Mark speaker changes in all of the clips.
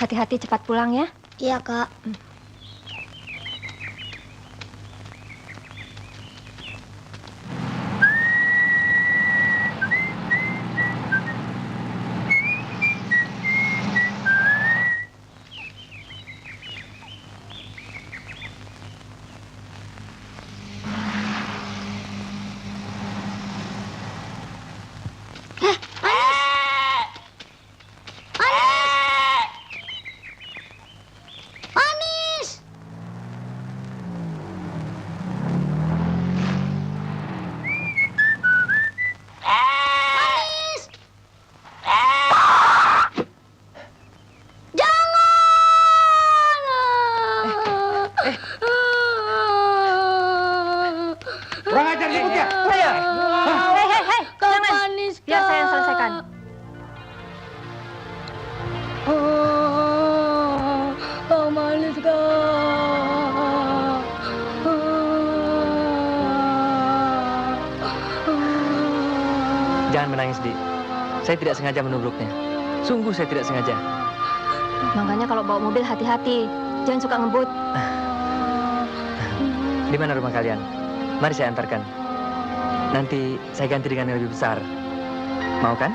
Speaker 1: Hati-hati cepat pulang ya.
Speaker 2: Iya, Kak.
Speaker 3: Kurang ajar ributnya.
Speaker 1: Hei, jangan. Biar saya yang selesaikan.
Speaker 2: Kak Maniska.
Speaker 4: Jangan menangis, Di. Saya tidak sengaja menubruknya. Sungguh saya tidak sengaja.
Speaker 1: Makanya kalau bawa mobil hati-hati. Jangan suka ngebut.
Speaker 4: Di mana rumah kalian? Mari saya antarkan. Nanti saya ganti dengan yang lebih besar. Mau kan?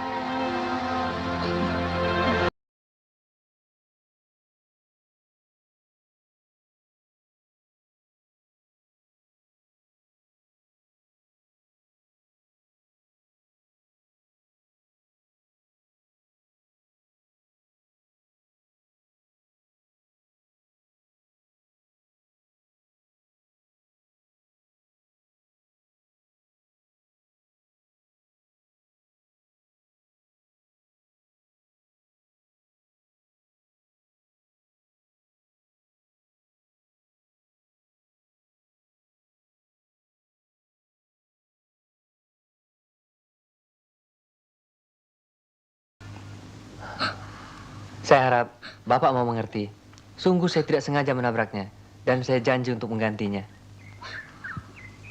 Speaker 4: Saya harap Bapak mau mengerti. Sungguh saya tidak sengaja menabraknya. Dan saya janji untuk menggantinya.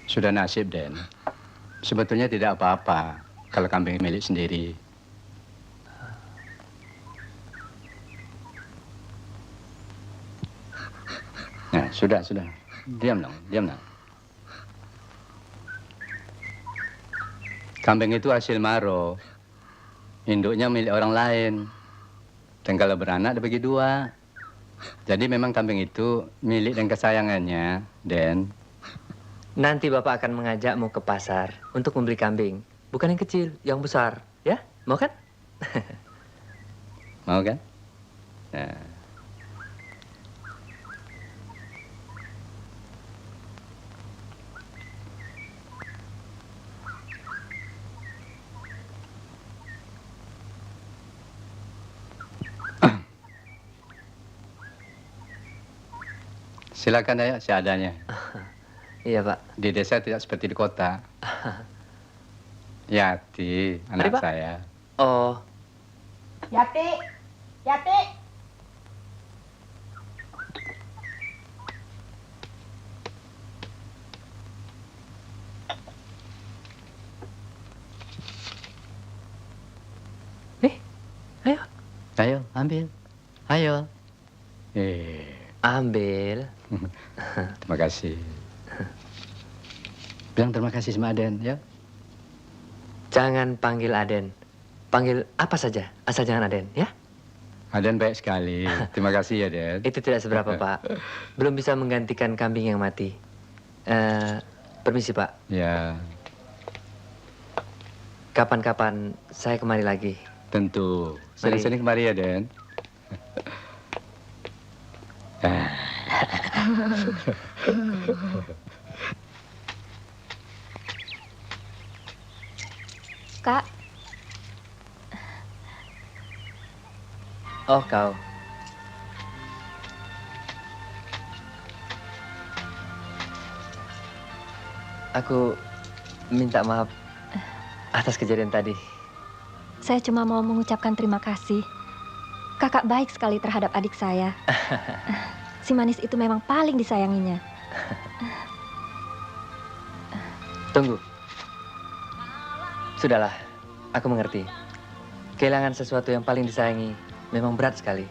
Speaker 3: Sudah nasib, Den. Sebetulnya tidak apa-apa kalau kambing milik sendiri. Nah, sudah. Diam dong. Kambing itu hasil maro. Induknya milik orang lain. Dan kalau beranak dibagi 2. Jadi memang kambing itu milik dan kesayangannya, Den.
Speaker 4: Nanti Bapak akan mengajakmu ke pasar untuk membeli kambing. Bukan yang kecil, yang besar. Ya? Mau kan?
Speaker 3: Mau kan? Nah. Silakan ya, seadanya.
Speaker 4: Iya, Pak.
Speaker 3: Di desa tidak seperti di kota. Yati, anak
Speaker 4: Pak.
Speaker 3: saya.
Speaker 4: Oh,
Speaker 5: Yati.
Speaker 4: nih. Ayo.
Speaker 3: Ayo, ambil. Ayo.
Speaker 4: Ambil.
Speaker 3: Terima kasih. Bilang terima kasih sama Aden, ya.
Speaker 4: Jangan panggil Aden. Panggil apa saja, asal jangan Aden, ya?
Speaker 3: Aden baik sekali. Terima kasih ya, Den.
Speaker 4: Itu tidak seberapa, Pak. Belum bisa menggantikan kambing yang mati. Permisi, Pak.
Speaker 3: Ya,
Speaker 4: Kapan-kapan saya kemari lagi.
Speaker 3: tentu.
Speaker 4: Mari.
Speaker 3: Sering-sering kemari ya, Den.
Speaker 1: Kak,
Speaker 4: Oh, kau. Aku minta maaf atas kejadian tadi.
Speaker 1: saya cuma mau mengucapkan terima kasih. Kakak baik sekali terhadap adik saya. Si manis itu memang paling disayanginya.
Speaker 4: Tunggu. Sudahlah, aku mengerti. Kehilangan sesuatu yang paling disayangi memang berat sekali.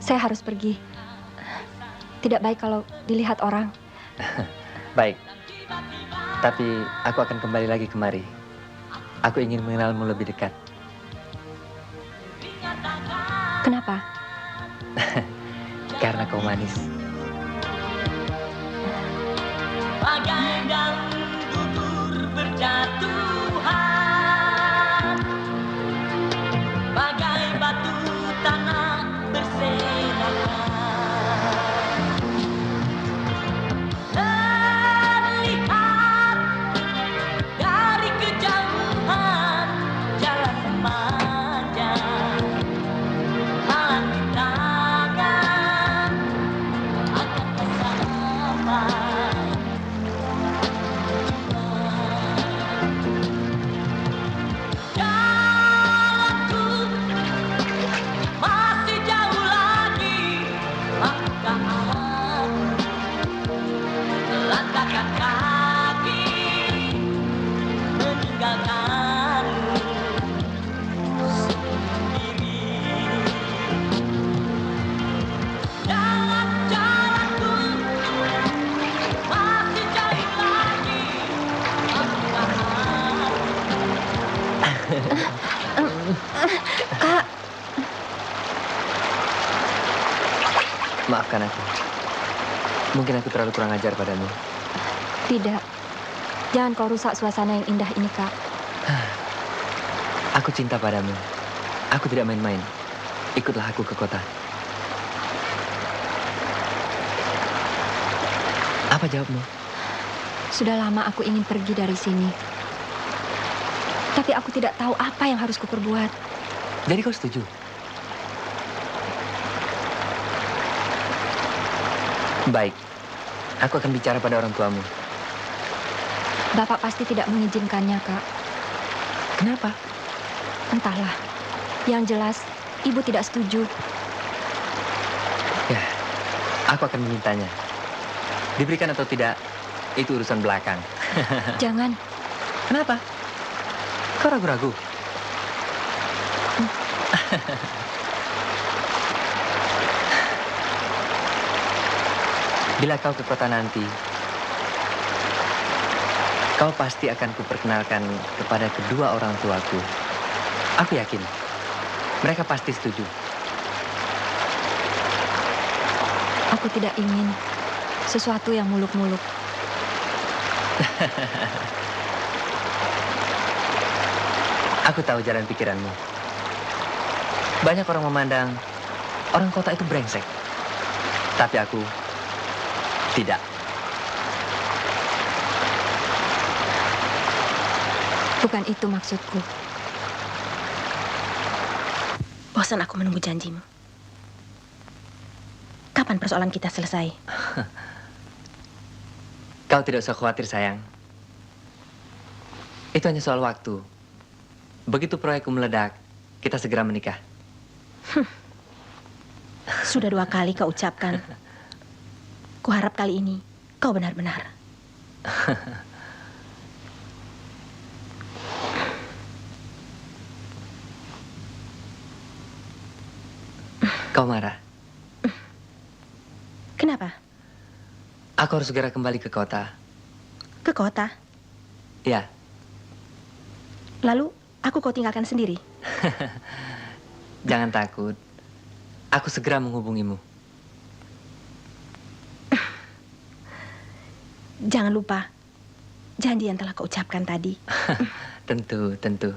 Speaker 1: Saya harus pergi. Tidak baik kalau dilihat orang.
Speaker 4: Baik. Tapi aku akan kembali lagi kemari. Aku ingin mengenalmu lebih dekat.
Speaker 1: Kenapa?
Speaker 4: Karena kau manis.
Speaker 2: Bagai daun gugur berjatuhan, bagai batu tanah berserakan. Terlihat dari kejauhan jalan panjang, halang di tangan akan sampai. Jalanku masih jauh lagi, maukah aku melangkahkan kaki meninggalkanmu sendiri. Jalanku masih jauh lagi, maukah aku
Speaker 1: Kak,
Speaker 4: Maafkan aku. Mungkin aku terlalu kurang ajar padamu.
Speaker 1: tidak. Jangan kau rusak suasana yang indah ini, Kak.
Speaker 4: Aku cinta padamu. Aku tidak main-main. Ikutlah aku ke kota. Apa jawabmu?
Speaker 1: Sudah lama aku ingin pergi dari sini. Tapi aku tidak tahu apa yang harus kuperbuat.
Speaker 4: Jadi kau setuju? Baik. Aku akan bicara pada orang tuamu.
Speaker 1: Bapak pasti tidak mengizinkannya, Kak.
Speaker 4: Kenapa?
Speaker 1: Entahlah. Yang jelas, Ibu tidak setuju.
Speaker 4: Ya, aku akan memintanya. Diberikan atau tidak, itu urusan belakang.
Speaker 1: Jangan.
Speaker 4: Kenapa? Kau ragu-ragu? Bila kau ke kota nanti, kau pasti akan kuperkenalkan kepada kedua orang tuaku. Aku yakin, mereka pasti setuju.
Speaker 1: Aku tidak ingin sesuatu yang muluk-muluk.
Speaker 4: Aku tahu jalan pikiranmu. Banyak orang memandang orang kota itu brengsek. Tapi aku tidak.
Speaker 1: Bukan itu maksudku.
Speaker 6: Bosan aku menunggu janjimu. Kapan persoalan kita selesai?
Speaker 4: Kau tidak usah khawatir, sayang. Itu hanya soal waktu. Begitu proyekku meledak, kita segera menikah.
Speaker 6: Sudah 2 kali kau ucapkan. Kuharap kali ini kau benar-benar.
Speaker 4: Kau marah?
Speaker 6: Kenapa?
Speaker 4: Aku harus segera kembali ke kota.
Speaker 6: Ke kota?
Speaker 4: Ya,
Speaker 6: Lalu aku kau tinggalkan sendiri?
Speaker 4: jangan takut. Aku segera menghubungimu.
Speaker 6: Jangan lupa janji yang telah kau ucapkan tadi.
Speaker 4: Tentu, tentu.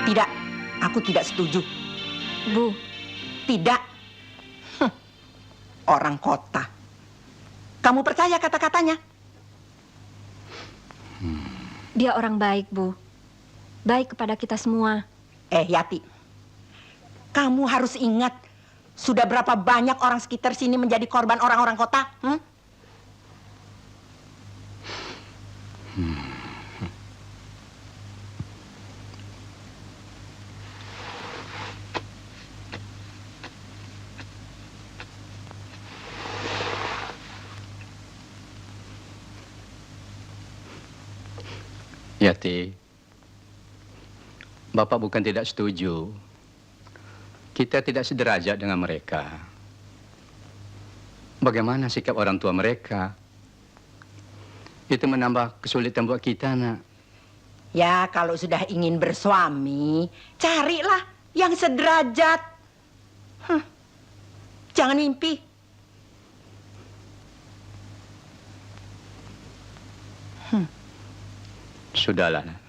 Speaker 5: Tidak, aku tidak setuju.
Speaker 1: Bu,
Speaker 5: Tidak. Orang kota. Kamu percaya kata-katanya?
Speaker 1: Dia orang baik, Bu. Baik kepada kita semua.
Speaker 5: Yati, kamu harus ingat, sudah berapa banyak orang sekitar sini menjadi korban orang-orang kota?
Speaker 3: Yati, Bapak bukan tidak setuju. Kita tidak sederajat dengan mereka. Bagaimana sikap orang tua mereka? Itu menambah kesulitan buat kita, nak.
Speaker 5: Ya, kalau sudah ingin bersuami, carilah yang sederajat. Jangan mimpi.
Speaker 3: Sudahlah, nak.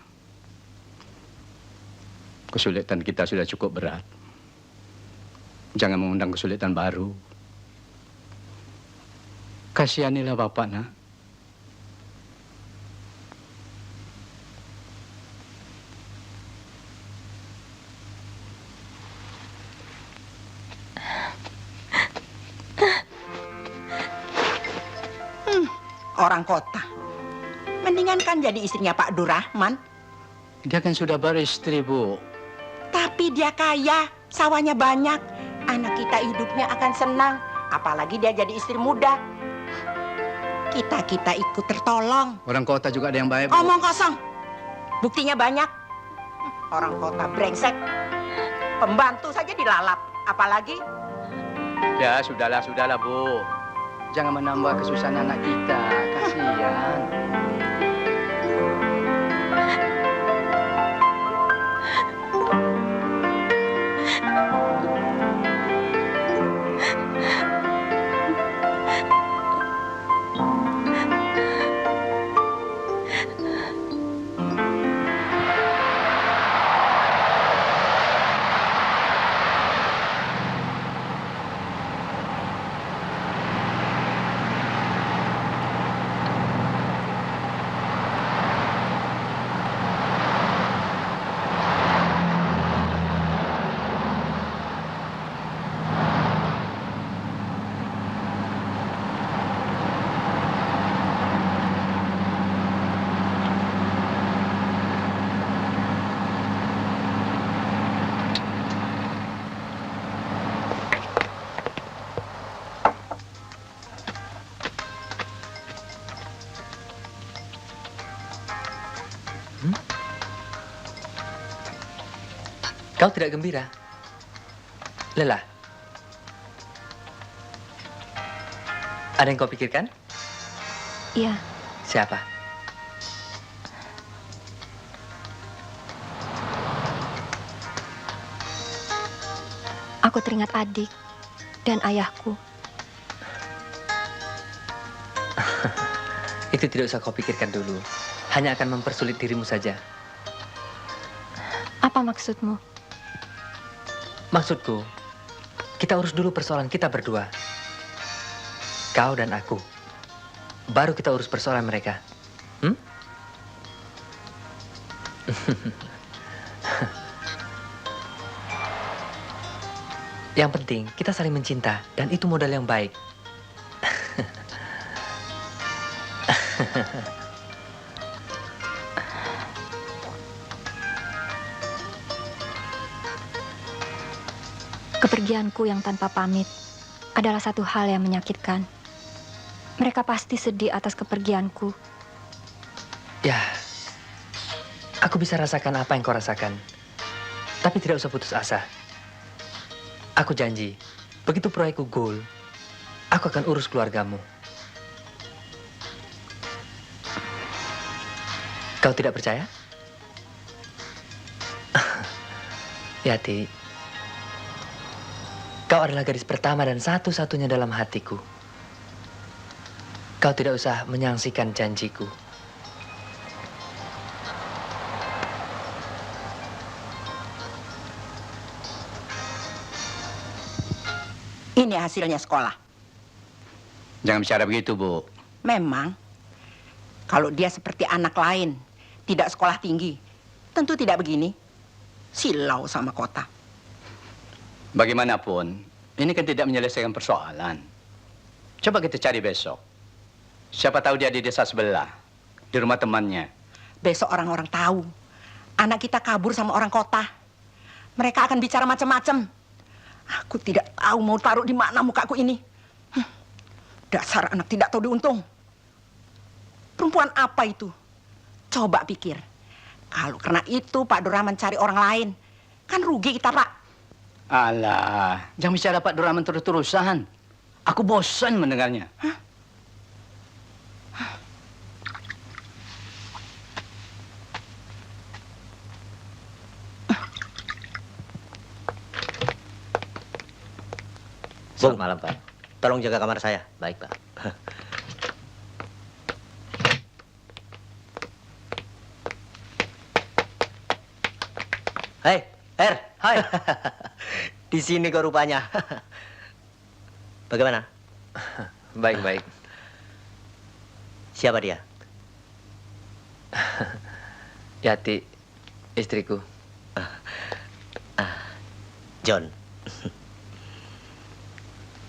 Speaker 3: Kesulitan kita sudah cukup berat. Jangan mengundang kesulitan baru. Kasihanilah Bapak, nak.
Speaker 5: Orang kota. Mendingan kan jadi istrinya Pak Durrahman.
Speaker 3: Dia kan sudah beristri, Bu.
Speaker 5: Tapi dia kaya, sawahnya banyak. Anak kita hidupnya akan senang. Apalagi dia jadi istri muda. Kita ikut tertolong.
Speaker 3: Orang kota juga ada yang baik, Bu.
Speaker 5: Omong kosong. Buktinya banyak. Orang kota brengsek. Pembantu saja dilalap. Apalagi
Speaker 3: Ya, sudahlah, Bu. Jangan menambah kesusahan anak kita. Kasihan.
Speaker 4: Kau tidak gembira? Lelah? Ada yang kau pikirkan?
Speaker 1: Iya,
Speaker 4: Siapa?
Speaker 1: aku teringat adik dan ayahku.
Speaker 4: Itu tidak usah kau pikirkan dulu. Hanya akan mempersulit dirimu saja.
Speaker 1: Apa maksudmu?
Speaker 4: Maksudku, kita urus dulu persoalan kita berdua. Kau dan aku. Baru kita urus persoalan mereka. Yang penting, kita saling mencinta. Dan itu modal yang baik.
Speaker 1: Kepergianku yang tanpa pamit adalah satu hal yang menyakitkan. Mereka pasti sedih atas kepergianku.
Speaker 4: Ya, aku bisa rasakan apa yang kau rasakan. Tapi tidak usah putus asa. Aku janji, begitu proyekku goal, aku akan urus keluargamu. Kau tidak percaya? Yati, kau adalah gadis pertama dan satu-satunya dalam hatiku. Kau tidak usah menyangsikan janjiku.
Speaker 5: ini hasilnya sekolah.
Speaker 3: Jangan bicara begitu, Bu.
Speaker 5: Memang, kalau dia seperti anak lain, tidak sekolah tinggi, tentu tidak begini. Silau sama kota.
Speaker 3: Bagaimanapun, ini kan tidak menyelesaikan persoalan. Coba kita cari besok. Siapa tahu dia di desa sebelah, di rumah temannya.
Speaker 5: Besok orang-orang tahu, anak kita kabur sama orang kota. Mereka akan bicara macam-macam. Aku tidak tahu mau taruh di mana mukaku ini. Dasar anak tidak tahu diuntung. Perempuan apa itu? Coba pikir. Kalau karena itu Pak Dora mencari orang lain, kan rugi kita, Pak.
Speaker 3: Alah, jangan bicara Pak Doraman terus-terusan. Aku bosan mendengarnya.
Speaker 7: Selamat malam, Pak. Tolong jaga kamar saya. Baik, Pak. Hei, Hai. Di sini kok rupanya. Bagaimana?
Speaker 4: Baik-baik.
Speaker 7: Siapa dia?
Speaker 4: Yati, istriku.
Speaker 7: John.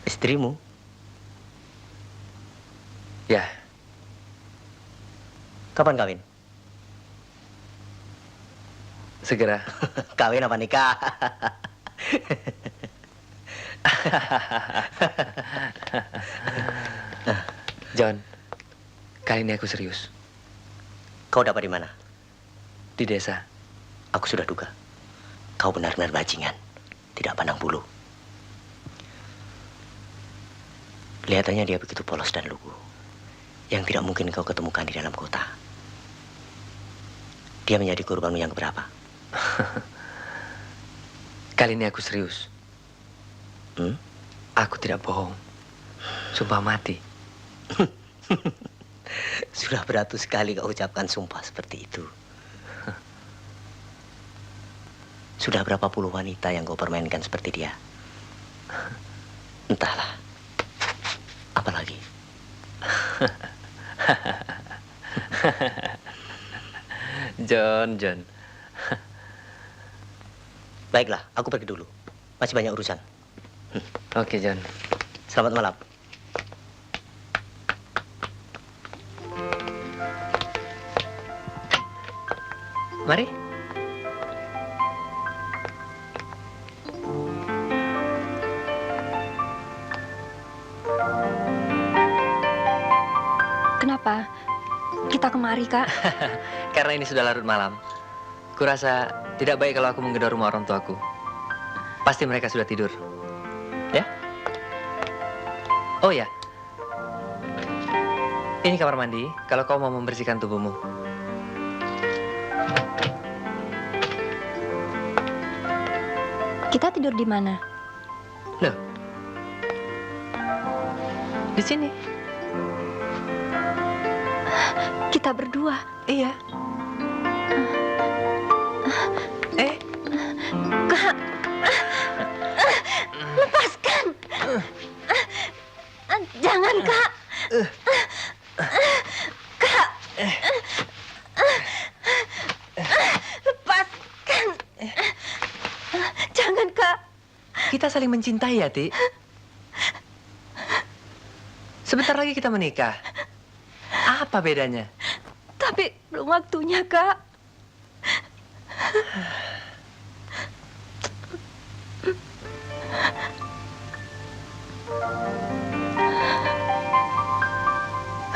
Speaker 7: Istrimu?
Speaker 4: Ya,
Speaker 7: Kapan kawin?
Speaker 4: segera.
Speaker 7: Kawin apa nikah?
Speaker 4: John, kali ini aku serius.
Speaker 7: Kau dapat di mana?
Speaker 4: Di desa.
Speaker 7: Aku sudah duga. Kau benar-benar bajingan. Tidak pandang bulu. Kelihatannya dia begitu polos dan lugu. Yang tidak mungkin kau ketemukan di dalam kota. Dia menjadi korbanmu yang keberapa?
Speaker 4: Kali ini aku serius. Aku tidak bohong. Sumpah mati.
Speaker 7: Sudah beratus kali kau ucapkan sumpah seperti itu. Sudah berapa puluh wanita yang kau permainkan seperti dia? Entahlah. Apalagi?
Speaker 4: John.
Speaker 7: Baiklah, aku pergi dulu. Masih banyak urusan.
Speaker 4: Oke, John.
Speaker 7: Selamat malam.
Speaker 4: Mari.
Speaker 1: Kenapa? Kita kemari, Kak.
Speaker 4: Karena ini sudah larut malam. Kurasa tidak baik kalau aku menggedor rumah orang tuaku. Pasti mereka sudah tidur. Ya? Oh ya. Ini kamar mandi kalau kau mau membersihkan tubuhmu.
Speaker 1: Kita tidur di mana?
Speaker 4: Loh. Di sini.
Speaker 1: Kita berdua.
Speaker 4: Iya.
Speaker 1: Kak. Lepaskan. Jangan, Kak. Kak. Lepaskan. Jangan, Kak.
Speaker 4: Kita saling mencintai ya, Ti. Sebentar lagi kita menikah. Apa bedanya?
Speaker 1: Tapi belum waktunya, Kak.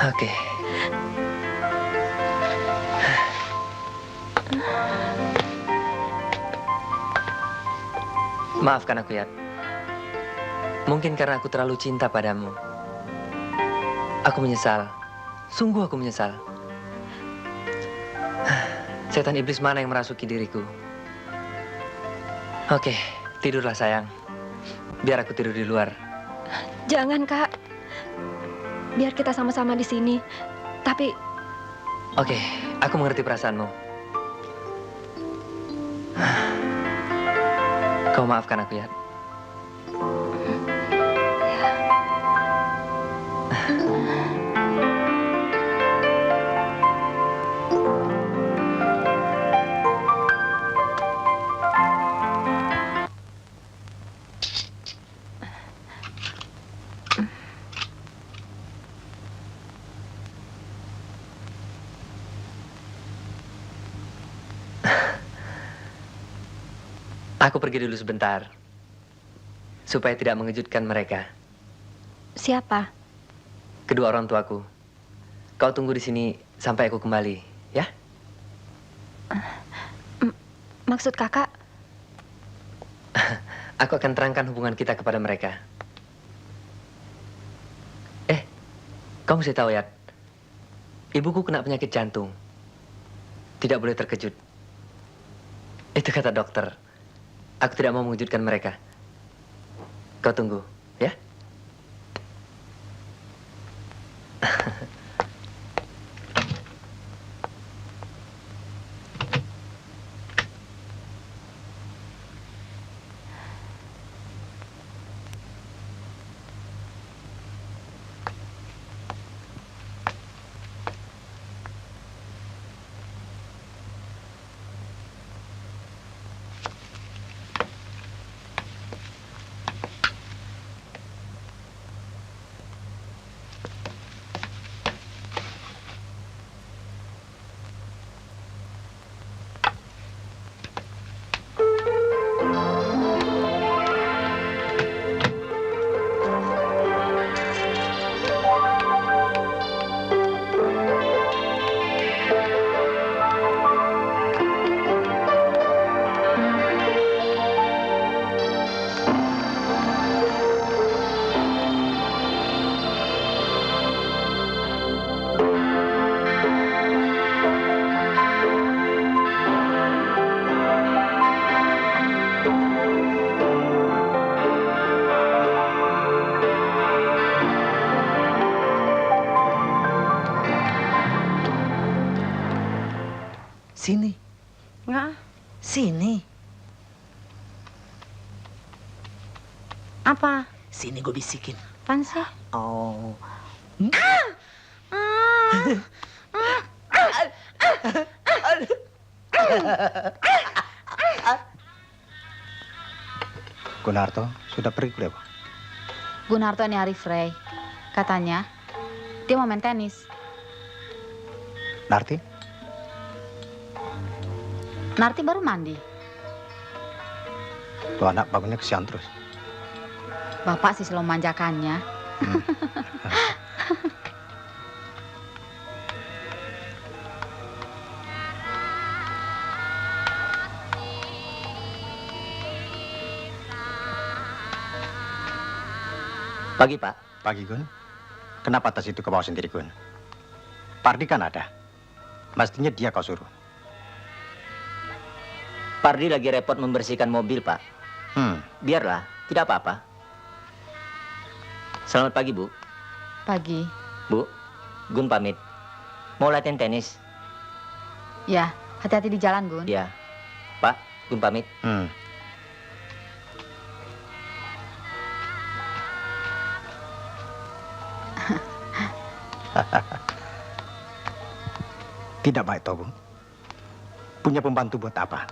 Speaker 4: Oke. Maafkan aku, Yat. Mungkin karena aku terlalu cinta padamu. Aku menyesal. Sungguh aku menyesal. Setan iblis mana yang merasuki diriku? Oke, tidurlah sayang. Biar aku tidur di luar.
Speaker 1: Jangan, Kak. Biar kita sama-sama di sini. Tapi
Speaker 4: Oke, aku mengerti perasaanmu. Kau maafkan aku, Yat. Aku pergi dulu sebentar. Supaya tidak mengejutkan mereka.
Speaker 1: Siapa?
Speaker 4: Kedua orang tuaku. Kau tunggu di sini sampai aku kembali, ya?
Speaker 1: Maksud kakak?
Speaker 4: Aku akan terangkan hubungan kita kepada mereka. Kamu mesti tahu, ya. Ibuku kena penyakit jantung. Tidak boleh terkejut. Itu kata dokter. Aku tidak mau mengejutkan mereka. Kau tunggu, ya?
Speaker 8: Sini.
Speaker 5: Nggak.
Speaker 8: Sini.
Speaker 5: Apa?
Speaker 8: Sini gue bisikin.
Speaker 5: Apaan sih?
Speaker 8: Oh.
Speaker 9: Gunarto sudah pergi kuliah, Pak?
Speaker 10: Gunarto nyari Frey. Katanya, dia mau main tenis.
Speaker 9: Narti?
Speaker 10: Narti baru mandi.
Speaker 9: Tuh anak bangunnya kesian terus.
Speaker 10: Bapak sih selalu manjakannya.
Speaker 7: Pagi, Pak.
Speaker 9: Pagi, Gun. Kenapa tas itu kau bawa sendiri, Gun? Pardi kan ada. Mestinya dia kau suruh.
Speaker 7: Pardi lagi repot membersihkan mobil, Pak. Biarlah, tidak apa-apa. Selamat pagi, Bu.
Speaker 10: Pagi.
Speaker 7: Bu, Gun pamit. Mau latihan tenis?
Speaker 10: Ya, hati-hati di jalan, Gun.
Speaker 7: Ya. Pak, Gun pamit.
Speaker 9: Tidak baik, toh, Bu. Punya pembantu buat apa?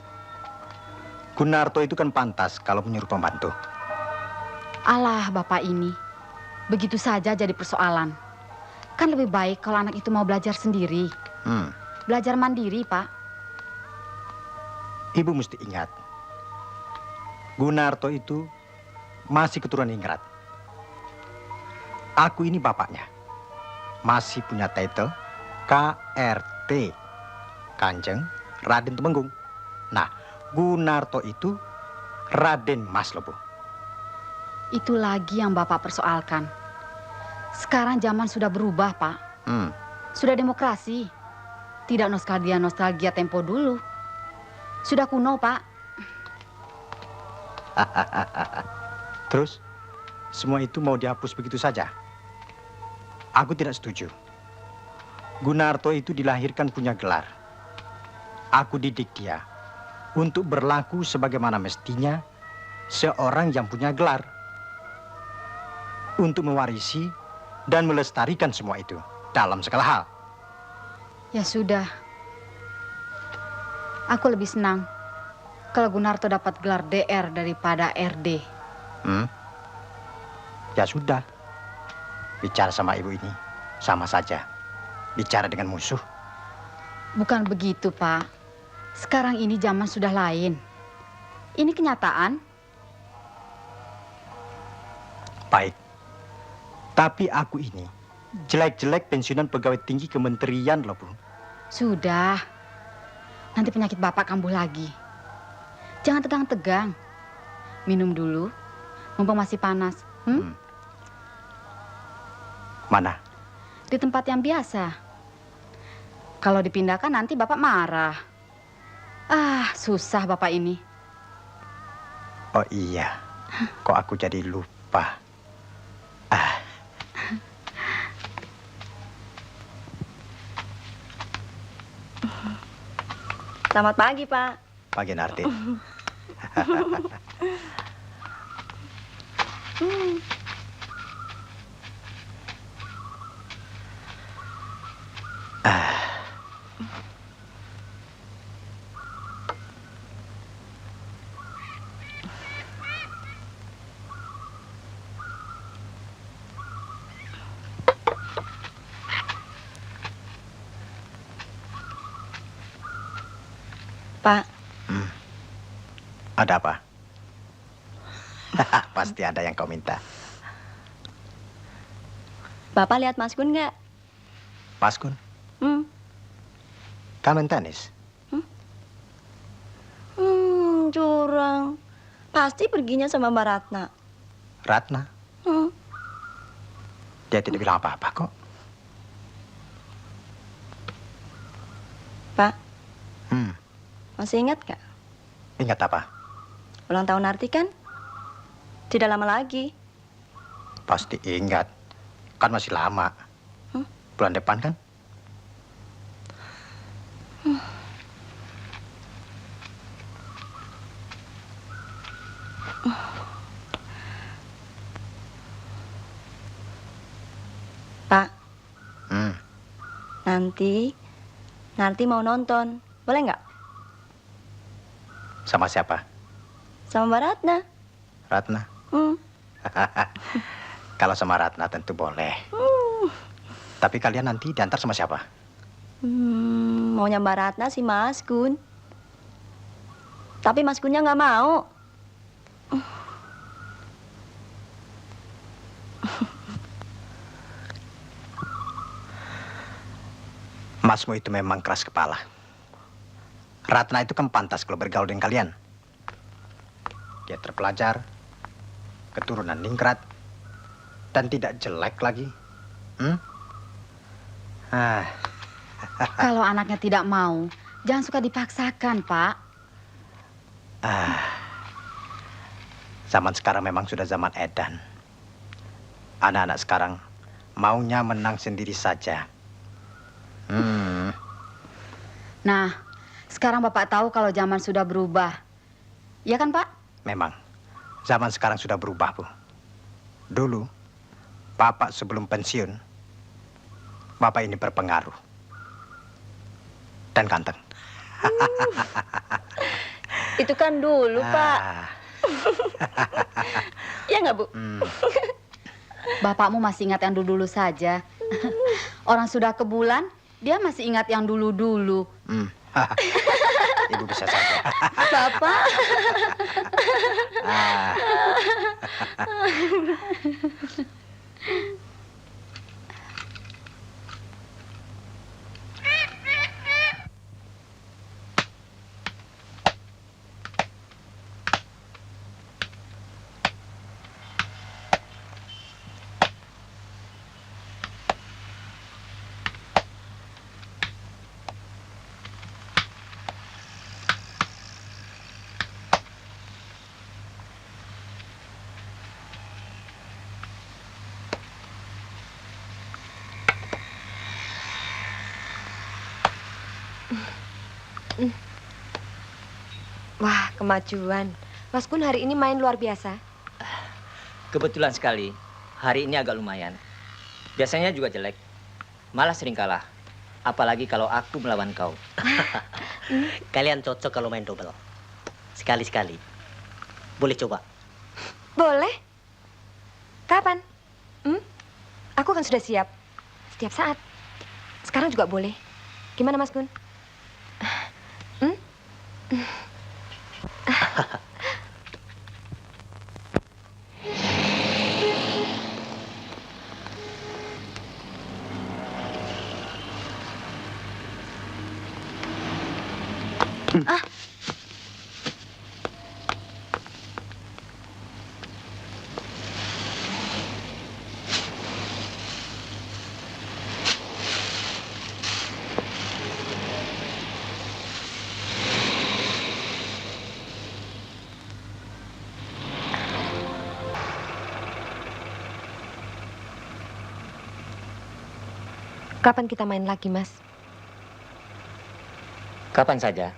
Speaker 9: Gunarto itu kan pantas kalau menyuruh pembantu.
Speaker 10: Alah, Bapak ini. Begitu saja jadi persoalan. Kan lebih baik kalau anak itu mau belajar sendiri. Belajar mandiri, Pak.
Speaker 9: Ibu mesti ingat. Gunarto itu masih keturunan Ingrat. Aku ini bapaknya. Masih punya title KRT, Kanjeng Raden Temenggung. Nah, Gunarto itu Raden Mas Lobo.
Speaker 10: Itu lagi yang Bapak persoalkan. Sekarang zaman sudah berubah, Pak. Sudah demokrasi. Tidak nostalgia tempo dulu. Sudah kuno, Pak.
Speaker 9: Terus, semua itu mau dihapus begitu saja? Aku tidak setuju. Gunarto itu dilahirkan punya gelar. Aku didik dia untuk berlaku sebagaimana mestinya seorang yang punya gelar. Untuk mewarisi dan melestarikan semua itu dalam segala hal.
Speaker 10: Ya sudah. Aku lebih senang kalau Gunarto dapat gelar DR daripada RD.
Speaker 9: Ya sudah. Bicara sama ibu ini sama saja. Bicara dengan musuh.
Speaker 10: Bukan begitu, Pak. Sekarang ini zaman sudah lain. Ini kenyataan.
Speaker 9: Baik. Tapi aku ini jelek-jelek pensiunan pegawai tinggi kementerian loh, Bu.
Speaker 10: Sudah. Nanti penyakit Bapak kambuh lagi. Jangan tegang-tegang. Minum dulu, mumpung masih panas.
Speaker 9: Mana?
Speaker 10: Di tempat yang biasa. Kalau dipindahkan nanti Bapak marah. Susah Bapak ini.
Speaker 9: Oh iya, kok aku jadi lupa.
Speaker 11: Selamat pagi, Pak.
Speaker 9: Pagi, Narti.
Speaker 11: Pak.
Speaker 9: Ada apa? Pasti ada yang kau minta.
Speaker 11: Bapak lihat Mas Gun nggak?
Speaker 9: Mas Gun? Kau main tenis?
Speaker 11: Curang. Pasti perginya sama Mbak Ratna.
Speaker 9: Ratna? Dia tidak bilang apa-apa kok.
Speaker 11: Pak. Masih ingat gak?
Speaker 9: Ingat apa?
Speaker 11: Ulang tahun Narti kan? Tidak lama lagi.
Speaker 9: Pasti ingat. Kan masih lama. Bulan depan kan?
Speaker 11: Pak. Nanti Narti mau nonton. Boleh nggak?
Speaker 9: Sama siapa?
Speaker 11: Sama Mbak Ratna.
Speaker 9: Ratna? Kalau sama Ratna tentu boleh. Tapi kalian nanti diantar sama siapa?
Speaker 11: Maunya Mbak Ratna si Mas Gun. Tapi Mas Gunnya nggak mau.
Speaker 9: Masmu itu memang keras kepala. Ratna itu kan pantas kalau bergaul dengan kalian. Dia terpelajar, keturunan ningrat, dan tidak jelek lagi.
Speaker 10: Kalau anaknya tidak mau, jangan suka dipaksakan, Pak.
Speaker 9: Zaman sekarang memang sudah zaman edan. Anak-anak sekarang maunya menang sendiri saja.
Speaker 10: Nah, sekarang Bapak tahu kalau zaman sudah berubah. Iya kan, Pak?
Speaker 9: Memang, zaman sekarang sudah berubah, Bu. Dulu, Bapak sebelum pensiun, Bapak ini berpengaruh. Dan ganteng.
Speaker 11: Itu kan dulu, Pak. Iya nggak, Bu?
Speaker 10: Bapakmu masih ingat yang dulu-dulu saja. Orang sudah ke bulan, dia masih ingat yang dulu-dulu.
Speaker 9: Ibu bisa saja.
Speaker 11: Bapak.
Speaker 1: Wah, kemajuan. Mas Gun hari ini main luar biasa.
Speaker 7: Kebetulan sekali, hari ini agak lumayan. Biasanya juga jelek, malah sering kalah. Apalagi kalau aku melawan kau. Kalian cocok kalau main double. Sekali-sekali. Boleh coba?
Speaker 1: Boleh. Kapan? Aku kan sudah siap. Setiap saat. Sekarang juga boleh. Gimana, Mas Gun? Kapan kita main lagi, Mas?
Speaker 7: Kapan saja,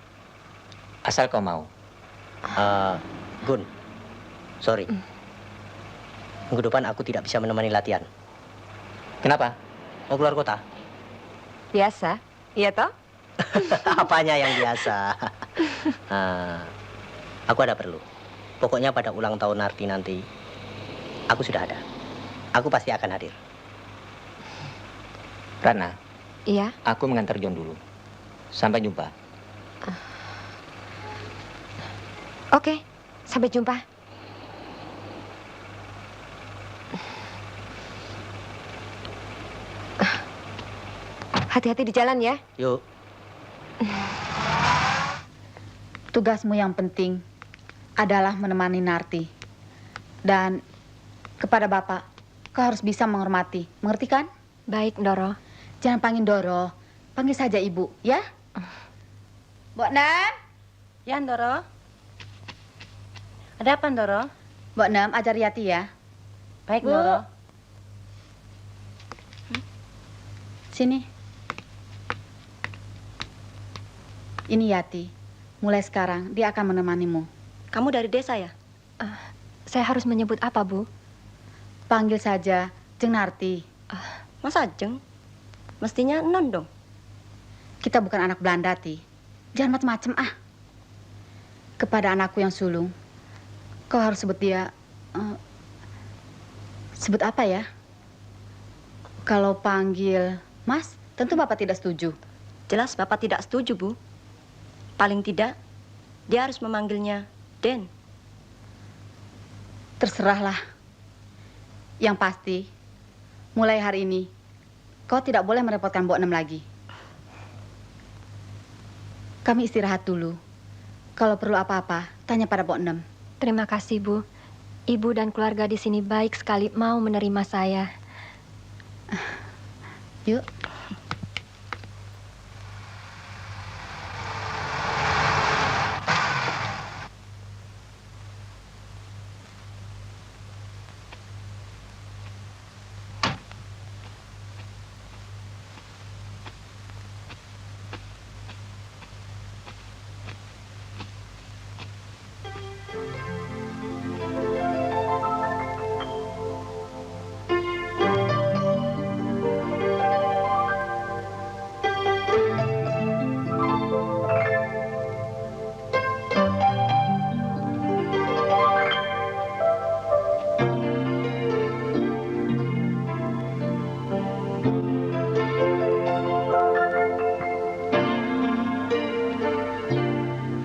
Speaker 7: asal kau mau.
Speaker 12: Gun, sorry. Minggu depan aku tidak bisa menemani latihan.
Speaker 7: Kenapa?
Speaker 12: Mau keluar kota?
Speaker 1: Biasa, iya toh?
Speaker 12: Apanya yang biasa? Aku ada perlu. Pokoknya pada ulang tahun Narti nanti, aku sudah ada. Aku pasti akan hadir.
Speaker 7: Ratna,
Speaker 1: Iya.
Speaker 7: aku mengantar John dulu. Sampai jumpa.
Speaker 1: Oke, sampai jumpa. Hati-hati di jalan ya.
Speaker 12: Yuk.
Speaker 10: Tugasmu yang penting adalah menemani Narti. Dan kepada Bapak, kau harus bisa menghormati. Mengerti kan?
Speaker 1: Baik, Ndoro.
Speaker 10: Jangan panggil Doro. Panggil saja Ibu, ya? Mbok Nem?
Speaker 11: Ya, Ndoro. Ada apa, Ndoro?
Speaker 10: Mbok Nem, ajar Yati ya.
Speaker 11: Baik,
Speaker 10: Bu.
Speaker 11: Ndoro.
Speaker 10: Sini. Ini Yati. Mulai sekarang dia akan menemanimu.
Speaker 11: Kamu dari desa ya?
Speaker 1: Saya harus menyebut apa, Bu?
Speaker 10: Panggil saja Jeng Narti.
Speaker 11: Masa Jeng? Mestinya Non dong.
Speaker 10: Kita bukan anak Belanda, Ti. Jangan macem-macem ah. Kepada anakku yang sulung, kau harus sebut dia... sebut apa ya? Kalau panggil Mas, tentu Bapak tidak setuju.
Speaker 11: Jelas Bapak tidak setuju, Bu. Paling tidak, dia harus memanggilnya Den.
Speaker 10: Terserahlah. Yang pasti, mulai hari ini, kau tidak boleh merepotkan Mbok Nem lagi. Kami istirahat dulu. Kalau perlu apa-apa, tanya pada Mbok Nem.
Speaker 1: Terima kasih, Bu. Ibu dan keluarga di sini baik sekali mau menerima saya.
Speaker 10: Yuk.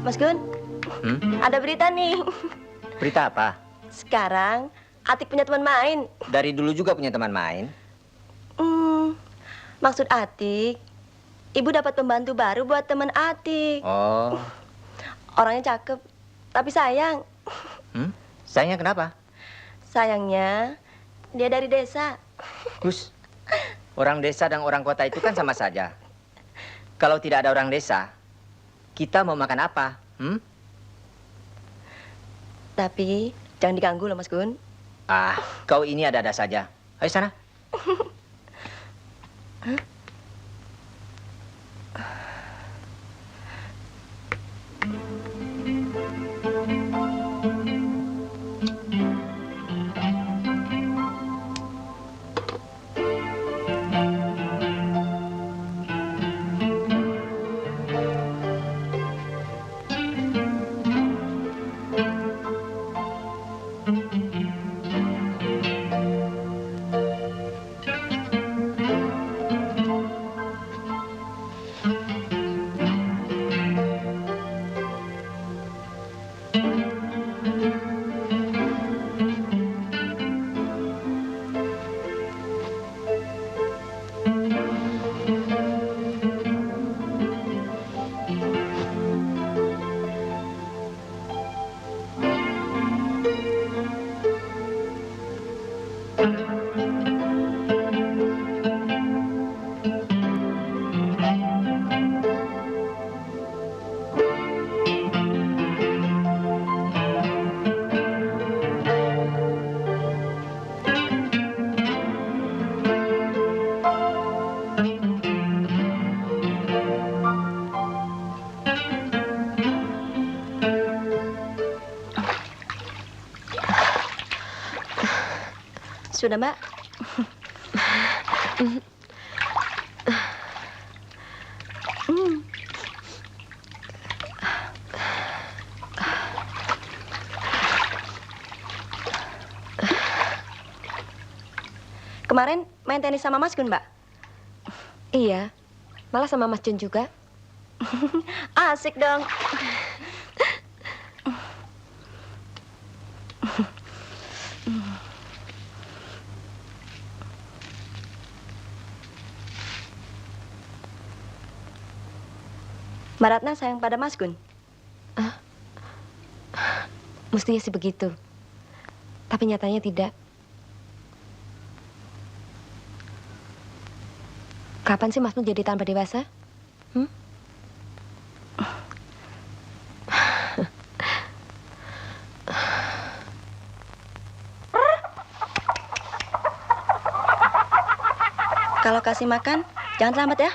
Speaker 11: Mas Gun, ada berita nih.
Speaker 7: Berita apa?
Speaker 11: Sekarang Atik punya teman main.
Speaker 7: Dari dulu juga punya teman main.
Speaker 11: Maksud Atik, Ibu dapat pembantu baru buat teman Atik.
Speaker 7: Oh.
Speaker 11: Orangnya cakep, tapi sayang.
Speaker 7: Sayangnya kenapa?
Speaker 11: Sayangnya, dia dari desa.
Speaker 7: Gus, orang desa dan orang kota itu kan sama saja. Kalau tidak ada orang desa, kita mau makan apa?
Speaker 11: Tapi jangan diganggu loh, Mas Gun.
Speaker 7: Ah, kau ini ada-ada saja. Ayo sana.
Speaker 11: Sudah, Mbak. Kemarin main tenis sama Mas Gun, Mbak?
Speaker 1: Iya, malah sama Mas Jun juga.
Speaker 11: Asik dong. Mbak Ratna sayang pada Mas Gun.
Speaker 1: Mestinya sih begitu. Tapi nyatanya tidak. Kapan sih Masmu jadi tambah dewasa?
Speaker 11: Kalau kasih makan, jangan lambat ya.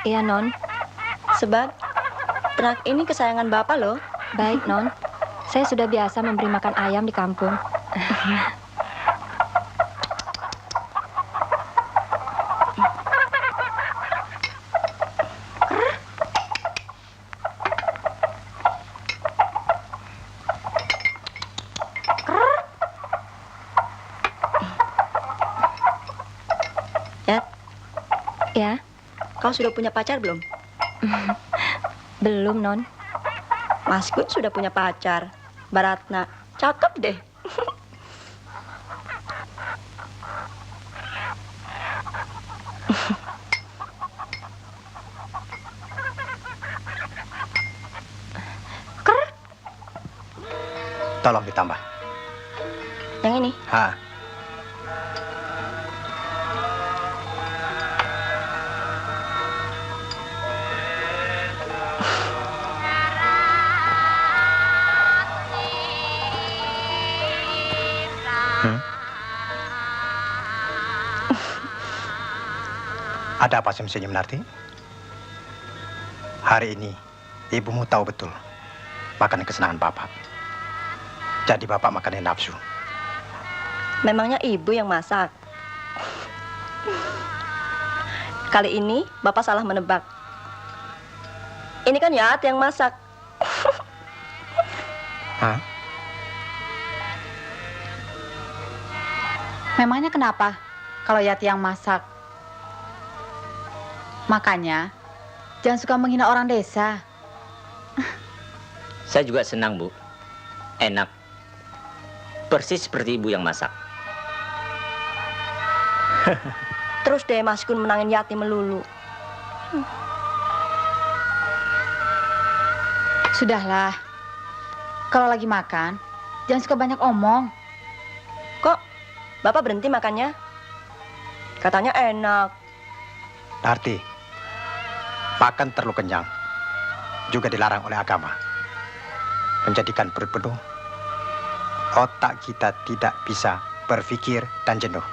Speaker 1: Iya, Non.
Speaker 11: Sebab ternak ini kesayangan Bapak loh.
Speaker 1: Baik, Non. Saya sudah biasa memberi makan ayam di kampung. Ya.
Speaker 11: Kau sudah punya pacar belum?
Speaker 1: Belum, Non.
Speaker 11: Mas Gun sudah punya pacar. Mbak Ratna, cakep deh.
Speaker 9: Tolong ditambah.
Speaker 11: Yang ini?
Speaker 9: Ada apa senyum Narti? Hari ini ibumu tahu betul makanan kesenangan Bapak. Jadi Bapak makannya nafsu.
Speaker 11: Memangnya ibu yang masak? Kali ini Bapak salah menebak. Ini kan Yati yang masak.
Speaker 10: Memangnya kenapa kalau Yati yang masak? Makanya jangan suka menghina orang desa.
Speaker 7: Saya juga senang, Bu. Enak. Persis seperti ibu yang masak.
Speaker 11: Terus deh Mas Gun menangin Yati melulu.
Speaker 10: Sudahlah. Kalau lagi makan, jangan suka banyak omong.
Speaker 11: Kok Bapak berhenti makannya? Katanya enak.
Speaker 9: Narti, makan terlalu kenyang juga dilarang oleh agama. Menjadikan perut penuh, otak kita tidak bisa berpikir dan jenuh.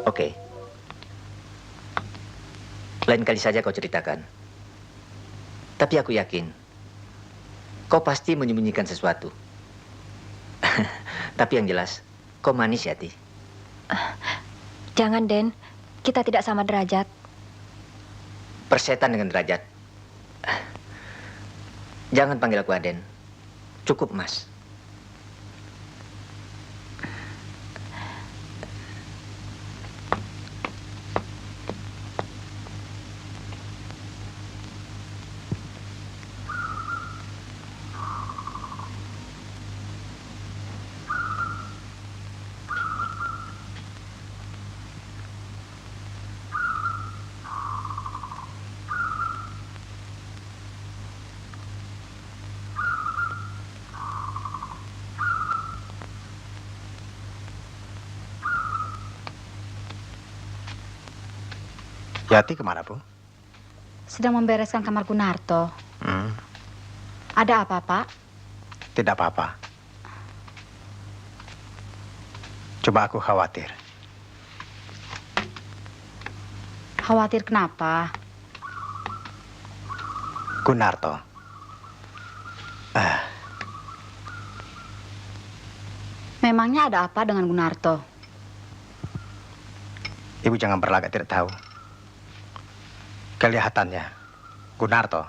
Speaker 7: Oke. Lain kali saja kau ceritakan. Tapi aku yakin, kau pasti menyembunyikan sesuatu. Tapi yang jelas, kau manis, Yati.
Speaker 1: Jangan, Den. Kita tidak sama derajat.
Speaker 7: Persetan dengan derajat. Jangan panggil aku Aden. Cukup, Mas.
Speaker 9: Yati kemana, Bu?
Speaker 10: sedang membereskan kamar Gunarto. Ada apa, Pak?
Speaker 9: Tidak apa-apa. Cuma aku khawatir.
Speaker 10: Khawatir kenapa?
Speaker 9: Gunarto.
Speaker 10: Memangnya ada apa dengan Gunarto?
Speaker 9: Ibu jangan berlagak tidak tahu. Kelihatannya, Gunarto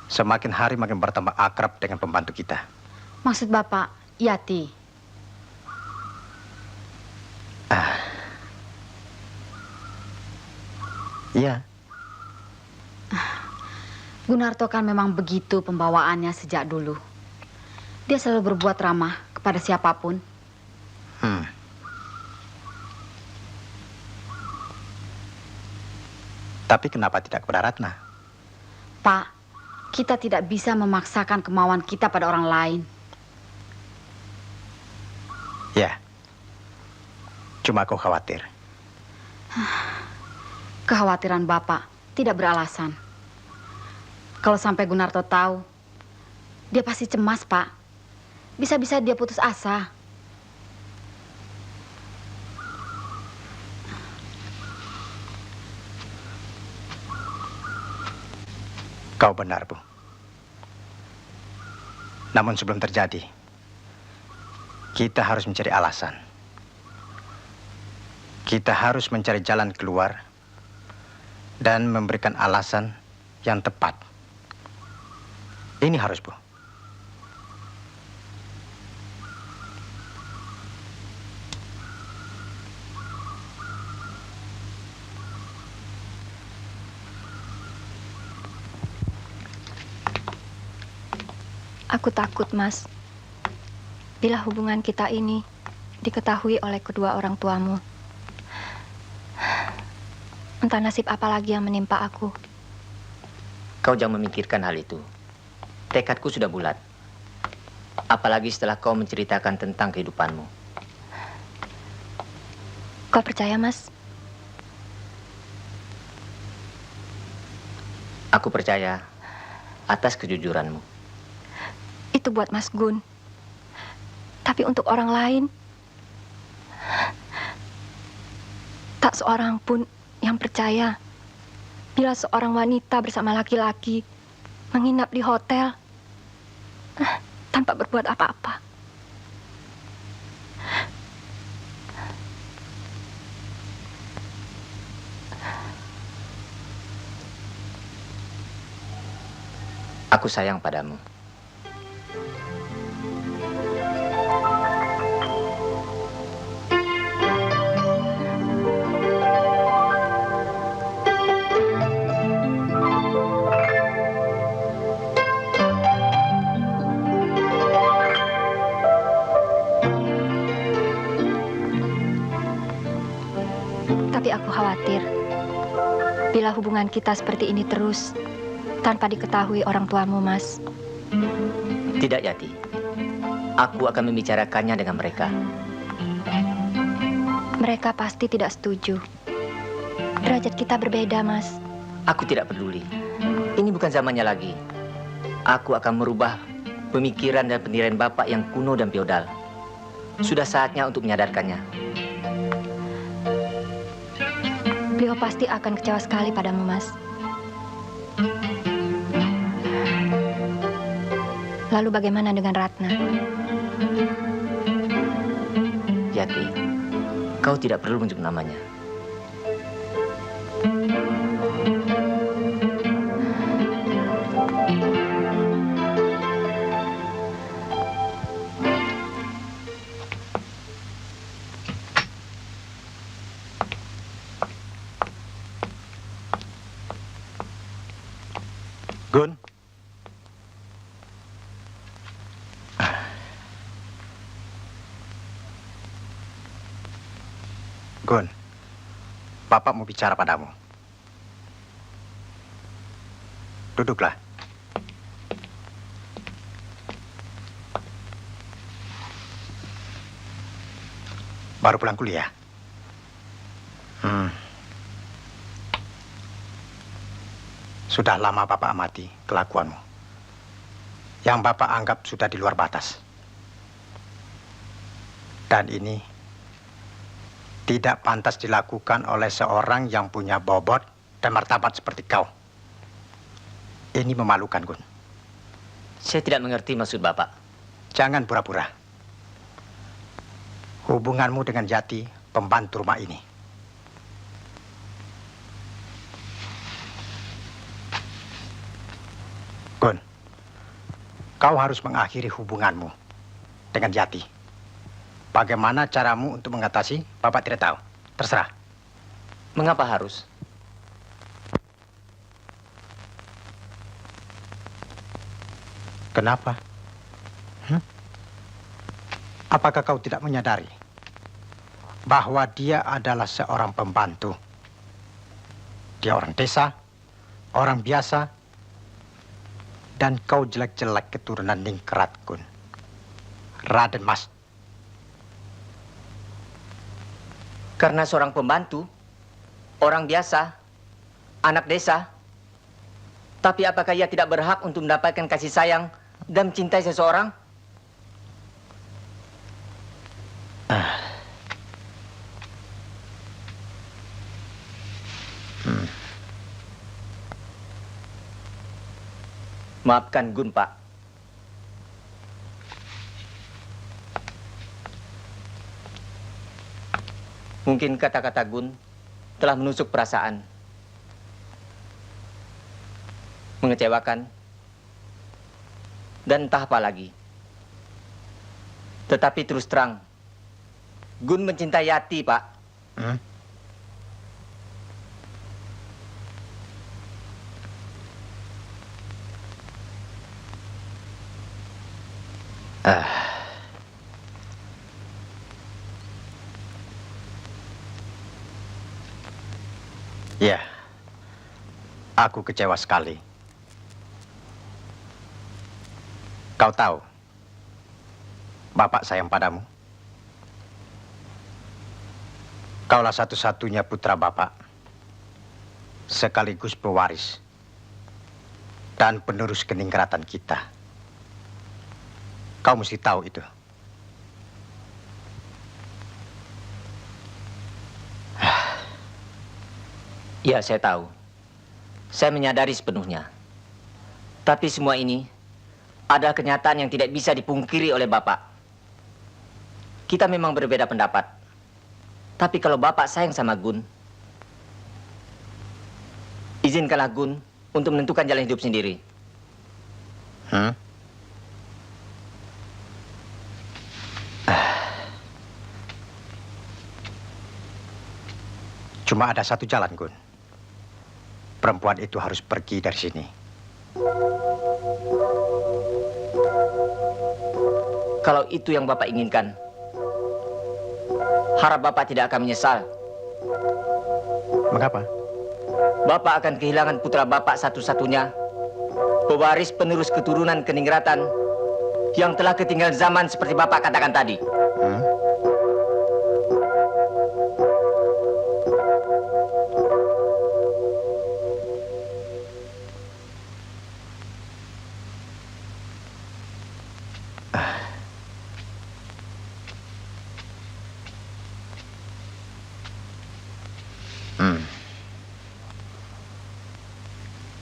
Speaker 9: semakin hari makin bertambah akrab dengan pembantu kita.
Speaker 10: Maksud Bapak, Yati?
Speaker 9: Iya.
Speaker 10: Gunarto kan memang begitu pembawaannya sejak dulu. Dia selalu berbuat ramah kepada siapapun.
Speaker 9: Tapi kenapa tidak kepada Ratna?
Speaker 10: Pak, kita tidak bisa memaksakan kemauan kita pada orang lain.
Speaker 9: Ya. Cuma aku khawatir.
Speaker 10: Kekhawatiran Bapak tidak beralasan. Kalau sampai Gunarto tahu, dia pasti cemas, Pak. Bisa-bisa dia putus asa.
Speaker 9: Kau benar, Bu. Namun sebelum terjadi, kita harus mencari alasan. Kita harus mencari jalan keluar dan memberikan alasan yang tepat. Ini harus, Bu.
Speaker 1: Aku takut, Mas. Bila hubungan kita ini diketahui oleh kedua orang tuamu, entah nasib apa lagi yang menimpa aku.
Speaker 7: Kau jangan memikirkan hal itu. Tekadku sudah bulat. Apalagi setelah kau menceritakan tentang kehidupanmu.
Speaker 1: Kau percaya, Mas?
Speaker 7: Aku percaya atas kejujuranmu.
Speaker 1: Itu buat Mas Gun. Tapi untuk orang lain, tak seorang pun yang percaya bila seorang wanita bersama laki-laki menginap di hotel tanpa berbuat apa-apa.
Speaker 7: Aku sayang padamu.
Speaker 1: Tapi aku khawatir bila hubungan kita seperti ini terus tanpa diketahui orang tuamu, Mas.
Speaker 7: Tidak, Yati. Aku akan membicarakannya dengan mereka.
Speaker 1: Mereka pasti tidak setuju. Derajat kita berbeda, Mas.
Speaker 7: Aku tidak peduli. Ini bukan zamannya lagi. Aku akan merubah pemikiran dan pendirian Bapak yang kuno dan feodal. Sudah saatnya untuk menyadarkannya.
Speaker 1: Beliau pasti akan kecewa sekali padamu, Mas. Lalu bagaimana dengan Ratna?
Speaker 7: Yati, kau tidak perlu menyebut namanya.
Speaker 9: Gun. Gun, Bapak mau bicara padamu. Duduklah. Baru pulang kuliah? Sudah lama Bapak amati kelakuanmu. Yang Bapak anggap sudah di luar batas. Dan ini tidak pantas dilakukan oleh seorang yang punya bobot dan martabat seperti kau. Ini memalukan, Gun.
Speaker 7: Saya tidak mengerti maksud Bapak.
Speaker 9: Jangan pura-pura. Hubunganmu dengan Jati, pembantu rumah ini. Gun, kau harus mengakhiri hubunganmu dengan Jati. Bagaimana caramu untuk mengatasi, Bapak tidak tahu. Terserah.
Speaker 7: Mengapa harus?
Speaker 9: Kenapa? Apakah kau tidak menyadari bahwa dia adalah seorang pembantu? Dia orang desa, orang biasa, dan kau jelek-jelek keturunan Ningrat, Gun. Raden Mas.
Speaker 7: Karena seorang pembantu, orang biasa, anak desa. Tapi apakah ia tidak berhak untuk mendapatkan kasih sayang dan mencintai seseorang? Maafkan Gun, Pak. Mungkin kata-kata Gun telah menusuk perasaan, mengecewakan, dan entah apa lagi. Tetapi terus terang, Gun mencintai Yati, Pak.
Speaker 9: Ya, aku kecewa sekali. Kau tahu, Bapak sayang padamu. Kaulah satu-satunya putra Bapak, sekaligus pewaris dan penerus keningratan kita. Kau mesti tahu itu.
Speaker 7: Ya, saya tahu. Saya menyadari sepenuhnya. Tapi semua ini adalah kenyataan yang tidak bisa dipungkiri oleh Bapak. Kita memang berbeda pendapat. Tapi kalau Bapak sayang sama Gun, izinkanlah Gun untuk menentukan jalan hidup sendiri.
Speaker 9: Cuma ada satu jalan, Gun. Perempuan itu harus pergi dari sini.
Speaker 7: Kalau itu yang Bapak inginkan, harap Bapak tidak akan menyesal.
Speaker 9: Mengapa?
Speaker 7: Bapak akan kehilangan putra Bapak satu-satunya, pewaris penerus keturunan keningratan yang telah ketinggalan zaman seperti Bapak katakan tadi.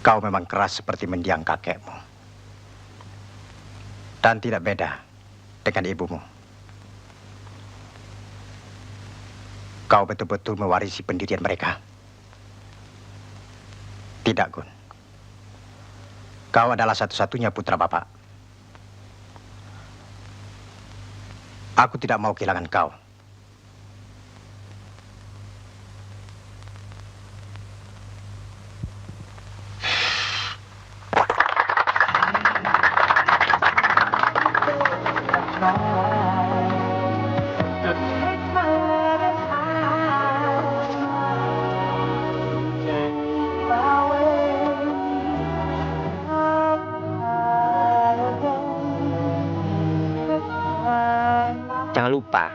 Speaker 9: Kau memang keras seperti mendiang kakekmu. Dan tidak beda dengan ibumu. Kau betul-betul mewarisi pendirian mereka. Tidak, Gun. Kau adalah satu-satunya putra Bapak. Aku tidak mau kehilangan kau.
Speaker 7: Jangan lupa,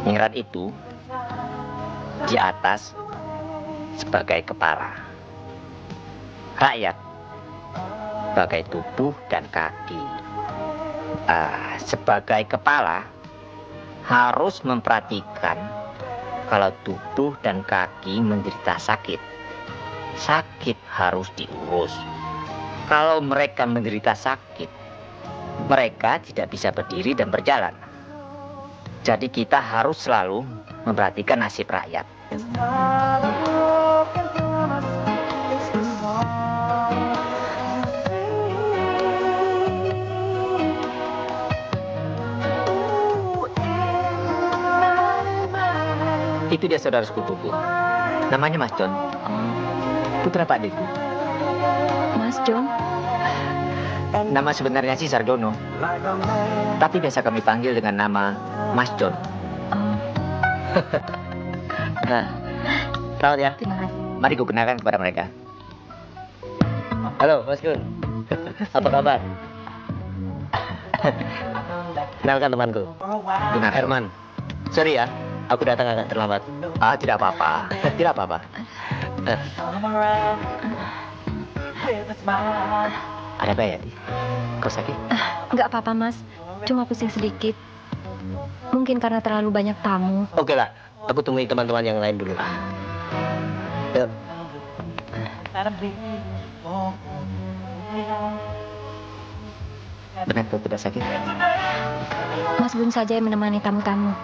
Speaker 7: Ningrat itu di atas sebagai kepala. Rakyat sebagai tubuh dan kaki. Sebagai kepala harus memperhatikan kalau tubuh dan kaki menderita sakit. Sakit harus diurus. Kalau mereka menderita sakit, mereka tidak bisa berdiri dan berjalan. Jadi kita harus selalu memperhatikan nasib rakyat. Itu dia saudara sepupuku. Namanya Mas John. Putra Pak Deku.
Speaker 1: Mas John?
Speaker 7: Nama sebenarnya sih Sarjono. Tapi biasa kami panggil dengan nama Mas John. Nah, selamat ya.
Speaker 10: Terima kasih.
Speaker 7: Mari ku kenalkan kepada mereka. Halo, Mas Gun. Apa kabar? Kenalkan temanku. Gunnar Herman. Sorry ya, aku datang agak terlambat. Tidak apa-apa. Tidak apa-apa. Ada apa ya, Di? Kau sakit?
Speaker 1: Nggak apa-apa, Mas. Cuma pusing sedikit. Mungkin karena terlalu banyak tamu.
Speaker 12: Oke lah, aku temui teman-teman yang lain dulu. Yuk.
Speaker 7: Benar kau tidak sakit?
Speaker 1: Mas Gun saja yang menemani tamu-tamu.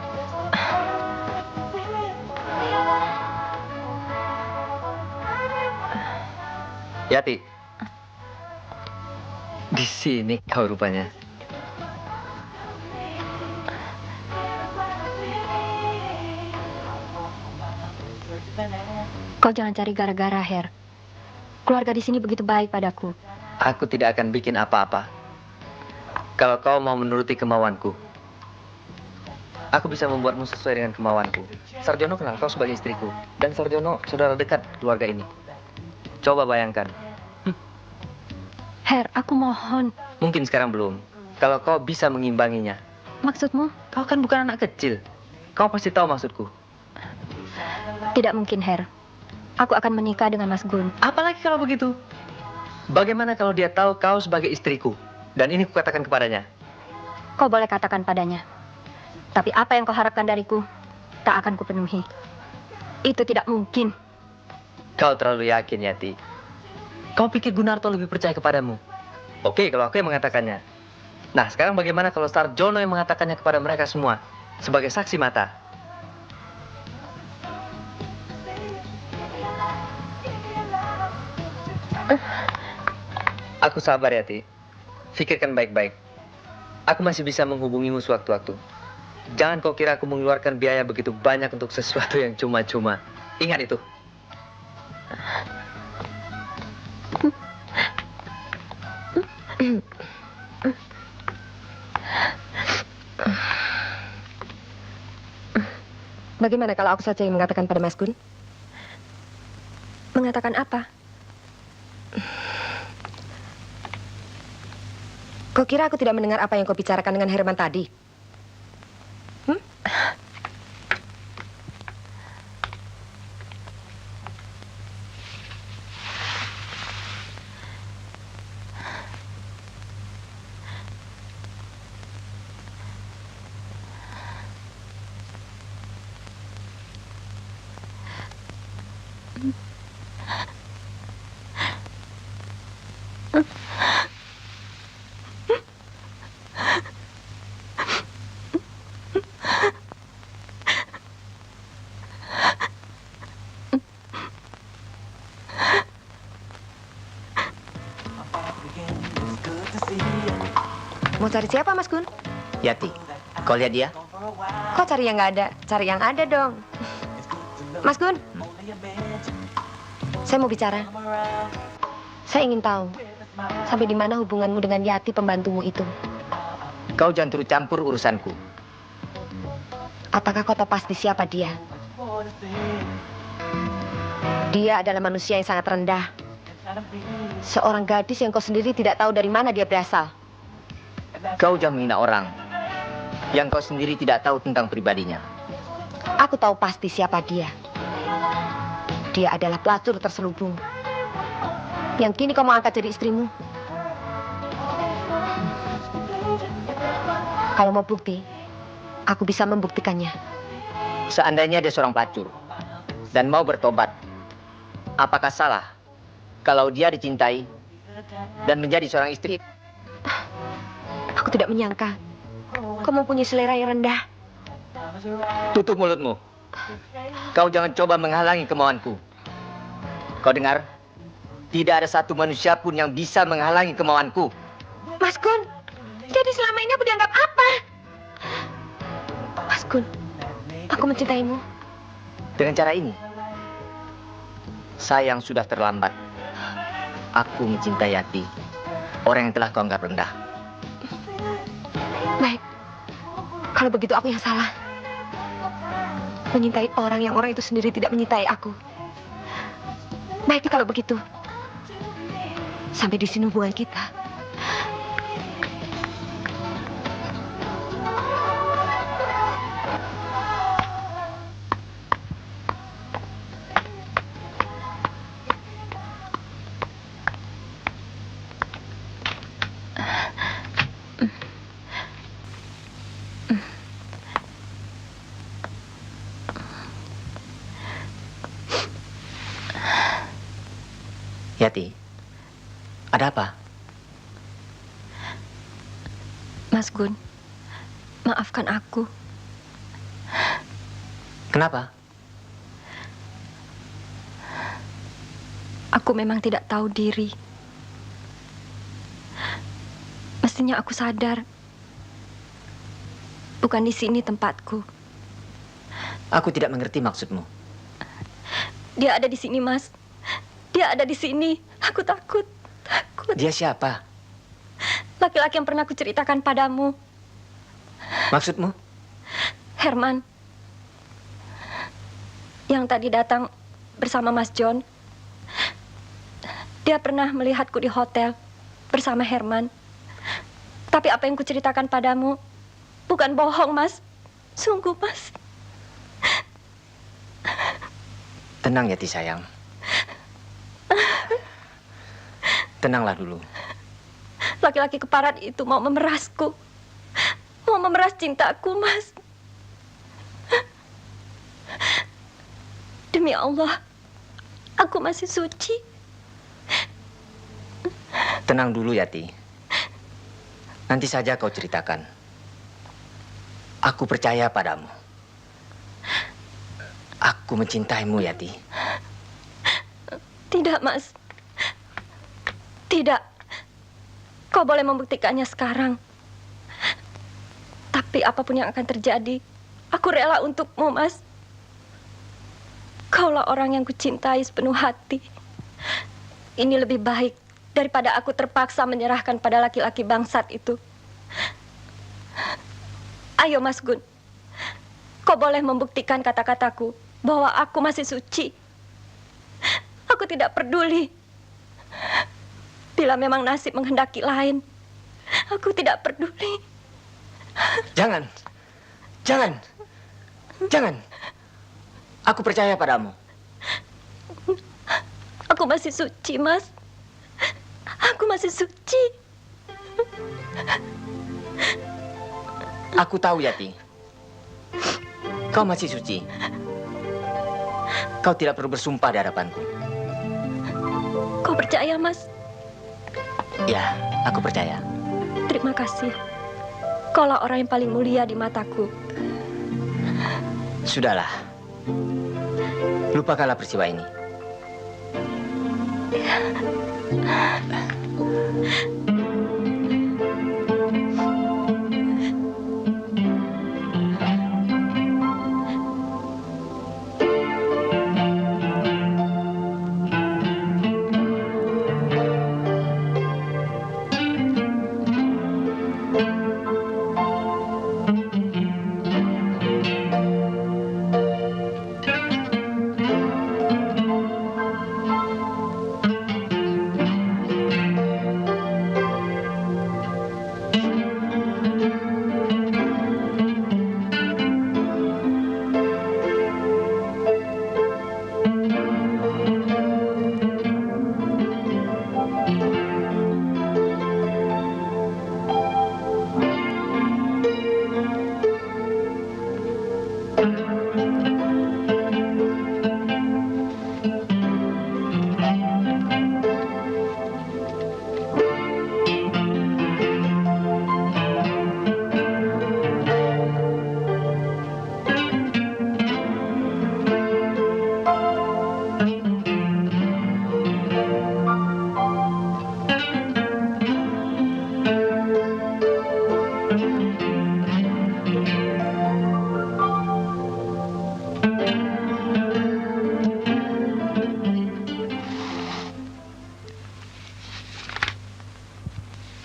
Speaker 4: Yati. Di sini kau rupanya.
Speaker 1: Kau jangan cari gara-gara, Her. Keluarga di sini begitu baik padaku.
Speaker 4: Aku tidak akan bikin apa-apa. Kalau kau mau menuruti kemauanku, aku bisa membuatmu sesuai dengan kemauanku. Sarjono kenal kau sebagai istriku, dan Sarjono saudara dekat keluarga ini. Coba bayangkan.
Speaker 1: Her, aku mohon.
Speaker 4: Mungkin sekarang belum. Kalau kau bisa mengimbanginya.
Speaker 1: Maksudmu?
Speaker 4: Kau kan bukan anak kecil. Kau pasti tahu maksudku.
Speaker 1: Tidak mungkin, Her. Aku akan menikah dengan Mas Gun.
Speaker 4: Apalagi kalau begitu. Bagaimana kalau dia tahu kau sebagai istriku? Dan ini kukatakan kepadanya.
Speaker 1: Kau boleh katakan padanya. Tapi apa yang kau harapkan dariku, tak akan kupenuhi. Itu tidak mungkin.
Speaker 4: Kau terlalu yakin, Yati. Kau pikir Gunarto lebih percaya kepadamu? Oke, kalau aku yang mengatakannya. Nah, sekarang bagaimana kalau Sarjono yang mengatakannya kepada mereka semua? Sebagai saksi mata. Aku sabar, Yati. Pikirkan baik-baik. Aku masih bisa menghubungimu sewaktu-waktu. Jangan kau kira aku mengeluarkan biaya begitu banyak untuk sesuatu yang cuma-cuma. Ingat itu.
Speaker 1: Bagaimana kalau aku saja yang mengatakan pada Mas Gun? Mengatakan apa? Kau kira aku tidak mendengar apa yang kau bicarakan dengan Herman tadi? Mau cari siapa, Mas Gun?
Speaker 7: Yati, kau lihat dia?
Speaker 1: Kok cari yang nggak ada? Cari yang ada dong. Mas Gun, saya mau bicara. Saya ingin tahu, sampai di mana hubunganmu dengan Yati pembantumu itu?
Speaker 7: Kau jangan turut campur urusanku.
Speaker 1: Apakah kau tahu pasti siapa dia? Dia adalah manusia yang sangat rendah. Seorang gadis yang kau sendiri tidak tahu dari mana dia berasal.
Speaker 7: Kau jangan menghina orang yang kau sendiri tidak tahu tentang pribadinya.
Speaker 1: Aku tahu pasti siapa dia.
Speaker 13: Dia adalah pelacur terselubung yang kini kau mau angkat jadi istrimu. Kalau mau bukti, aku bisa membuktikannya.
Speaker 7: Seandainya dia seorang pelacur dan mau bertobat, apakah salah kalau dia dicintai dan menjadi seorang istri?
Speaker 13: Aku tidak menyangka kau mempunyai selera yang rendah.
Speaker 7: Tutup mulutmu. Kau jangan coba menghalangi kemauanku. Kau dengar? Tidak ada satu manusia pun yang bisa menghalangi kemauanku.
Speaker 13: Mas Gun, jadi selama ini aku dianggap apa? Mas Gun, aku mencintaimu.
Speaker 7: Dengan cara ini, sayang sudah terlambat. Aku mencintai Yati, orang yang telah kau anggap rendah.
Speaker 13: Baik, kalau begitu aku yang salah. Menyintai orang yang orang itu sendiri tidak menyintai aku. Baik kalau begitu. Sampai di sini hubungan kita.
Speaker 7: Yati, ada apa?
Speaker 1: Mas Gun, maafkan aku.
Speaker 7: Kenapa?
Speaker 1: Aku memang tidak tahu diri. Mestinya aku sadar. Bukan di sini tempatku.
Speaker 7: Aku tidak mengerti maksudmu.
Speaker 1: Dia ada di sini, Mas. Dia ada di sini. Aku takut. Takut.
Speaker 7: Dia siapa?
Speaker 1: Laki-laki yang pernah kuceritakan padamu.
Speaker 7: Maksudmu?
Speaker 1: Herman. Yang tadi datang bersama Mas John. Dia pernah melihatku di hotel bersama Herman. Tapi apa yang kuceritakan padamu bukan bohong, Mas. Sungguh, Mas.
Speaker 7: Tenang, Yati sayang. Tenanglah dulu.
Speaker 1: Laki-laki keparat itu mau memerasku. Mau memeras cintaku, Mas. Demi Allah, aku masih suci.
Speaker 7: Tenang dulu, Yati. Nanti saja kau ceritakan. Aku percaya padamu. Aku mencintaimu, Yati.
Speaker 1: Tidak, Mas. Tidak. Kau boleh membuktikannya sekarang. Tapi apapun yang akan terjadi, aku rela untukmu, Mas. Kaulah orang yang kucintai sepenuh hati. Ini lebih baik daripada aku terpaksa menyerahkan pada laki-laki bangsat itu. Ayo, Mas Gun. Kau boleh membuktikan kata-kataku bahwa aku masih suci. Aku tidak peduli. Bila memang nasib menghendaki lain, aku tidak peduli.
Speaker 7: Jangan. Jangan. Jangan. Aku percaya padamu.
Speaker 1: Aku masih suci, Mas. Aku masih suci.
Speaker 7: Aku tahu, Yati. Kau masih suci. Kau tidak perlu bersumpah di hadapanku.
Speaker 1: Kau percaya, Mas?
Speaker 7: Ya, aku percaya.
Speaker 1: Terima kasih. Kaulah orang yang paling mulia di mataku.
Speaker 7: Sudahlah. Lupakanlah peristiwa ini.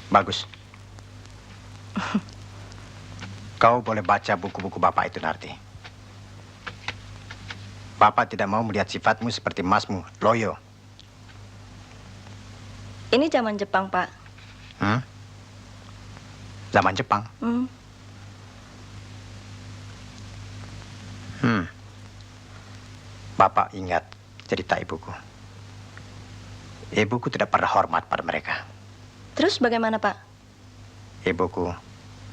Speaker 9: Bagus. Kau boleh baca buku-buku Bapak itu, Narti. Bapak tidak mau melihat sifatmu seperti masmu, loyo.
Speaker 11: Ini zaman Jepang, Pak.
Speaker 9: Zaman Jepang? Bapak ingat cerita ibuku. Ibuku tidak pernah hormat pada mereka.
Speaker 11: Terus bagaimana, Pak?
Speaker 9: Ibuku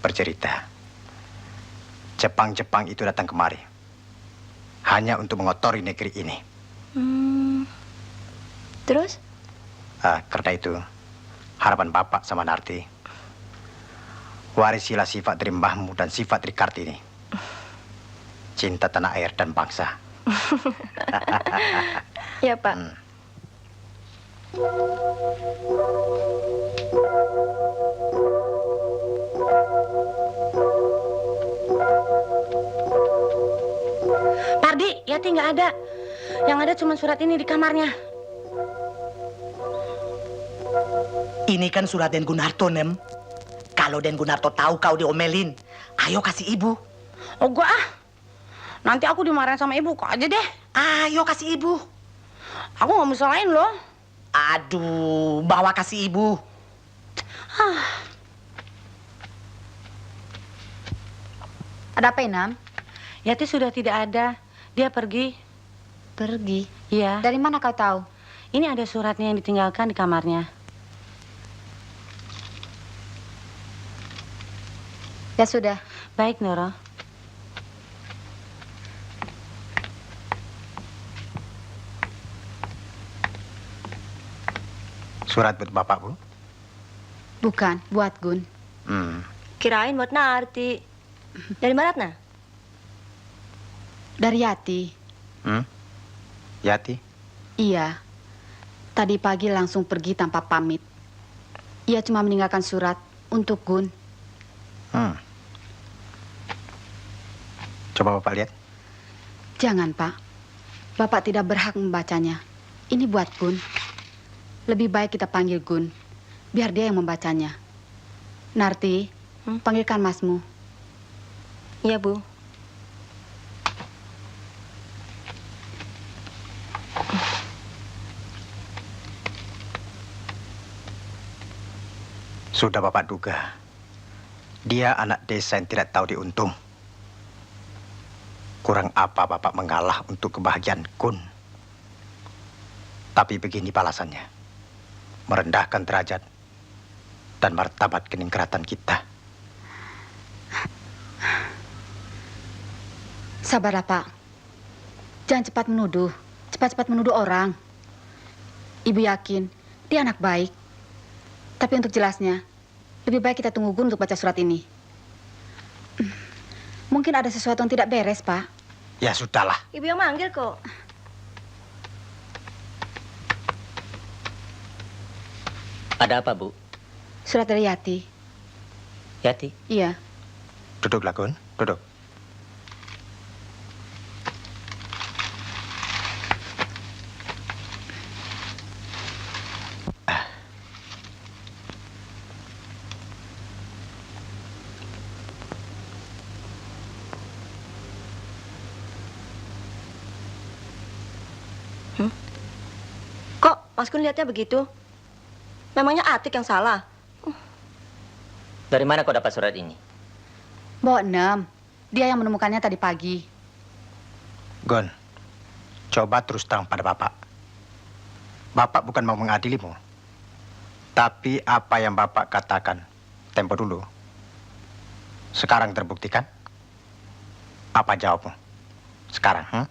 Speaker 9: bercerita, Jepang-Jepang itu datang kemari hanya untuk mengotori negeri ini.
Speaker 11: Terus?
Speaker 9: Karena itu, harapan Bapak sama Narti, warisilah sifat dari mbahmu dan sifat dari Kartini. Cinta tanah air dan bangsa.
Speaker 11: Ya, Pak.
Speaker 14: Pardi, Yati nggak ada. Yang ada cuma surat ini di kamarnya.
Speaker 8: Ini kan surat Den Gunarto, Nem. Kalau Den Gunarto tahu kau diomelin, ayo kasih ibu.
Speaker 14: Oh, gua ah. Nanti aku dimarahin sama ibu, kok aja deh.
Speaker 8: Ayo kasih ibu.
Speaker 14: Aku nggak bisa lain loh.
Speaker 8: Aduh, bawa kasih ibu.
Speaker 10: Ada apa, Inam?
Speaker 14: Yati sudah tidak ada. Dia pergi.
Speaker 10: Pergi?
Speaker 14: Iya.
Speaker 10: Dari mana kau tahu?
Speaker 14: Ini ada suratnya yang ditinggalkan di kamarnya.
Speaker 10: Ya sudah.
Speaker 14: Baik, Noro.
Speaker 9: Surat buat Bapak, Bu?
Speaker 10: Bukan, buat Gun.
Speaker 11: Kirain buat Narti. Dari Maratna?
Speaker 10: Dari Yati.
Speaker 9: Yati?
Speaker 10: Iya. Tadi pagi langsung pergi tanpa pamit. Ia cuma meninggalkan surat untuk Gun.
Speaker 9: Coba Bapak lihat.
Speaker 10: Jangan, Pak. Bapak tidak berhak membacanya. Ini buat Gun. Lebih baik kita panggil Gun, biar dia yang membacanya. Narti, panggilkan Masmu.
Speaker 11: Iya, Bu.
Speaker 9: Sudah Bapak duga. Dia anak desa yang tidak tahu diuntung. Kurang apa Bapak mengalah untuk kebahagiaan Gun. Tapi begini balasannya. Merendahkan derajat dan martabat keningkeratan kita.
Speaker 10: Sabarlah, Pak. Jangan cepat menuduh. Cepat-cepat menuduh orang. Ibu yakin dia anak baik. Tapi untuk jelasnya, lebih baik kita tunggu Gun untuk baca surat ini. Mungkin ada sesuatu yang tidak beres, Pak.
Speaker 9: Ya sudahlah.
Speaker 11: Ibu yang manggil kok.
Speaker 7: Ada apa, Bu?
Speaker 10: Surat dari Yati.
Speaker 7: Yati?
Speaker 10: Iya.
Speaker 9: Duduklah, Gun. Duduk.
Speaker 11: Kok Mas Gun lihatnya begitu? Memangnya Atik yang salah?
Speaker 7: Dari mana kau dapat surat ini?
Speaker 10: Mbok Nem. Dia yang menemukannya tadi pagi.
Speaker 9: Gun, coba terus terang pada Bapak. Bapak bukan mau mengadilimu. Tapi apa yang Bapak katakan tempo dulu, sekarang terbuktikan? Apa jawabmu? Sekarang,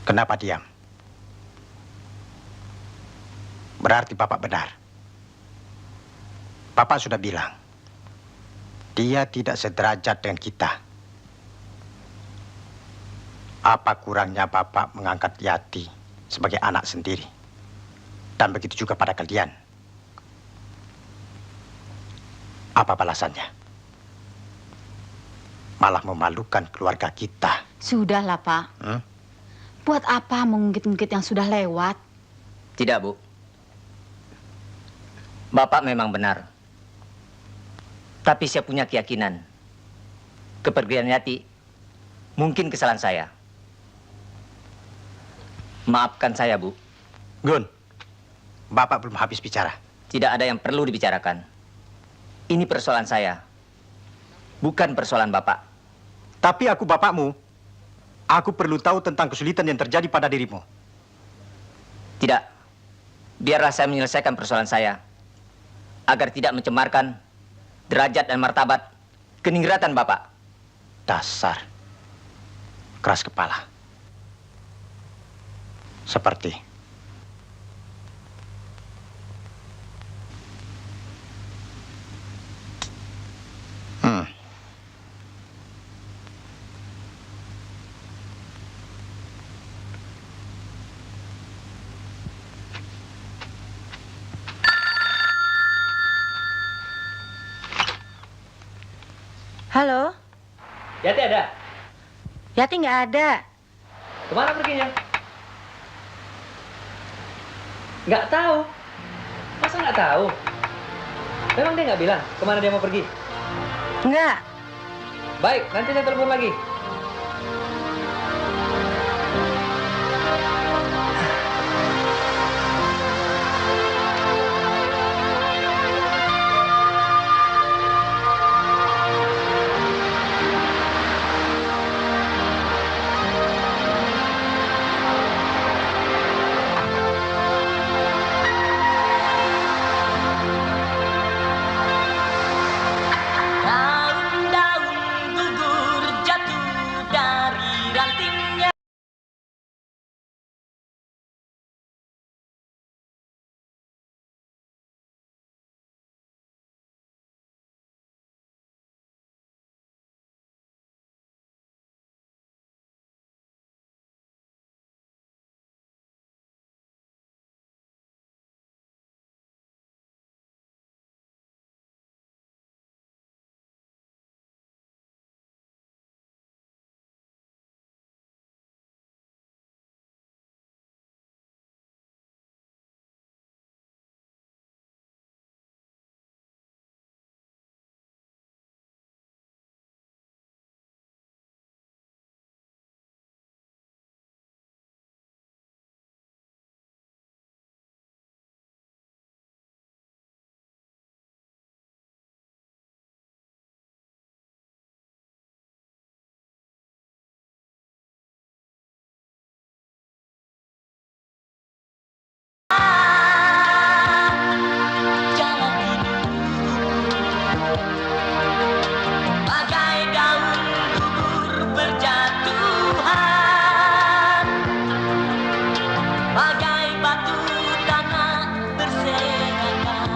Speaker 9: Kenapa diam? Berarti Bapak benar. Bapak sudah bilang, dia tidak sederajat dengan kita. Apa kurangnya Bapak mengangkat Yati sebagai anak sendiri? Dan begitu juga pada kalian. Apa balasannya? Malah memalukan keluarga kita.
Speaker 10: Sudahlah, Pak. Buat apa mengungkit-ungkit yang sudah lewat?
Speaker 7: Tidak, Bu. Bapak memang benar. Tapi saya punya keyakinan. Kepergian Yati mungkin kesalahan saya. Maafkan saya, Bu.
Speaker 9: Gun, Bapak belum habis bicara.
Speaker 7: Tidak ada yang perlu dibicarakan. Ini persoalan saya. Bukan persoalan Bapak.
Speaker 9: Tapi aku bapakmu. Aku perlu tahu tentang kesulitan yang terjadi pada dirimu.
Speaker 7: Tidak. Biarlah saya menyelesaikan persoalan saya. Agar tidak mencemarkan derajat dan martabat keningratan Bapak.
Speaker 9: Dasar. Keras kepala. Seperti.
Speaker 14: Halo,
Speaker 7: Yati ada?
Speaker 14: Yati nggak ada.
Speaker 7: Kemana perginya? Nggak tahu. Masa nggak tahu? Memang dia nggak bilang kemana dia mau pergi?
Speaker 14: Nggak.
Speaker 7: Baik, nanti saya telepon lagi.
Speaker 2: Daun-daun gugur jatuh dari rantingnya. Bagai daun gugur berjatuhan, bagai batu tanah berserakan.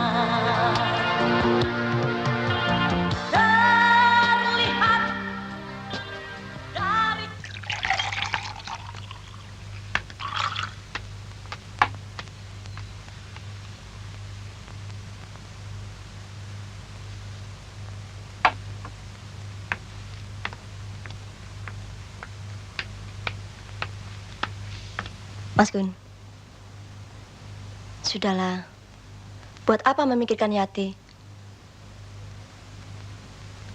Speaker 2: Terlihat dari
Speaker 11: Mas Gun, sudahlah. Buat apa memikirkan Yati?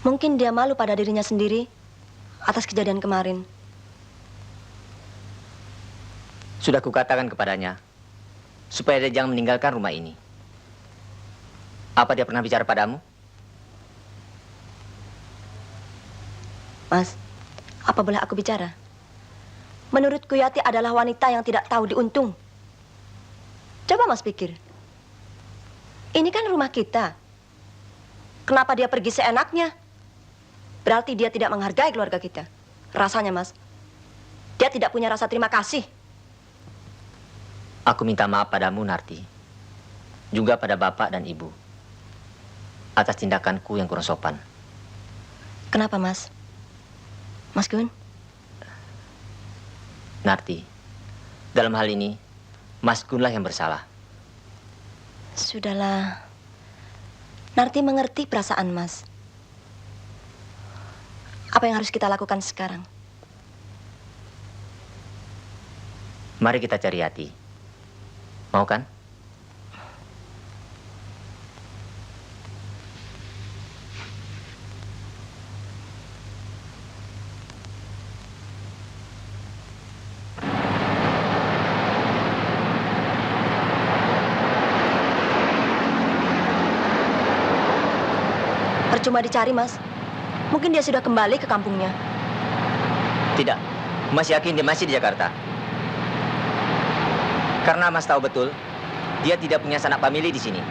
Speaker 11: Mungkin dia malu pada dirinya sendiri atas kejadian kemarin.
Speaker 7: Sudah kukatakan kepadanya, supaya dia jangan meninggalkan rumah ini. Apa dia pernah bicara padamu?
Speaker 11: Mas, apa boleh aku bicara? Menurutku Yati adalah wanita yang tidak tahu diuntung. Coba Mas pikir. Ini kan rumah kita. Kenapa dia pergi seenaknya? Berarti dia tidak menghargai keluarga kita. Rasanya, Mas. Dia tidak punya rasa terima kasih.
Speaker 7: Aku minta maaf padamu, Narti. Juga pada bapak dan ibu. Atas tindakanku yang kurang sopan.
Speaker 11: Kenapa, Mas? Mas Gun?
Speaker 7: Narti, dalam hal ini, Mas Gunlah yang bersalah.
Speaker 11: Sudahlah. Narti mengerti perasaan Mas. Apa yang harus kita lakukan sekarang?
Speaker 7: Mari kita cari Yati. Mau kan?
Speaker 11: Percuma dicari, Mas. Mungkin dia sudah kembali ke kampungnya.
Speaker 7: Tidak. Mas yakin dia masih di Jakarta? Karena Mas tahu betul, dia tidak punya sanak famili di sini.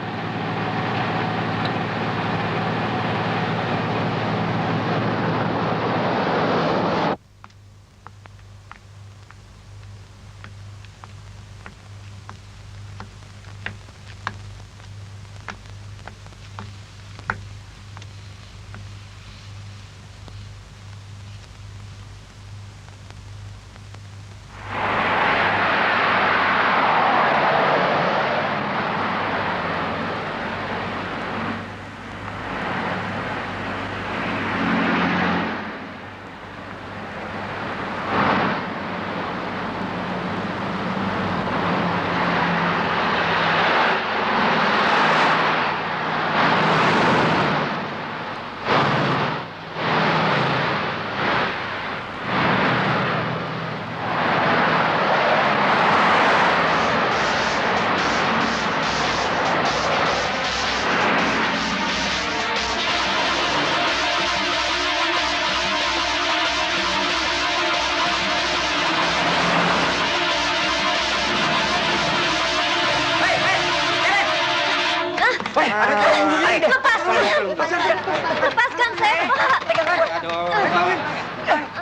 Speaker 2: Lepaskan saya, Pak.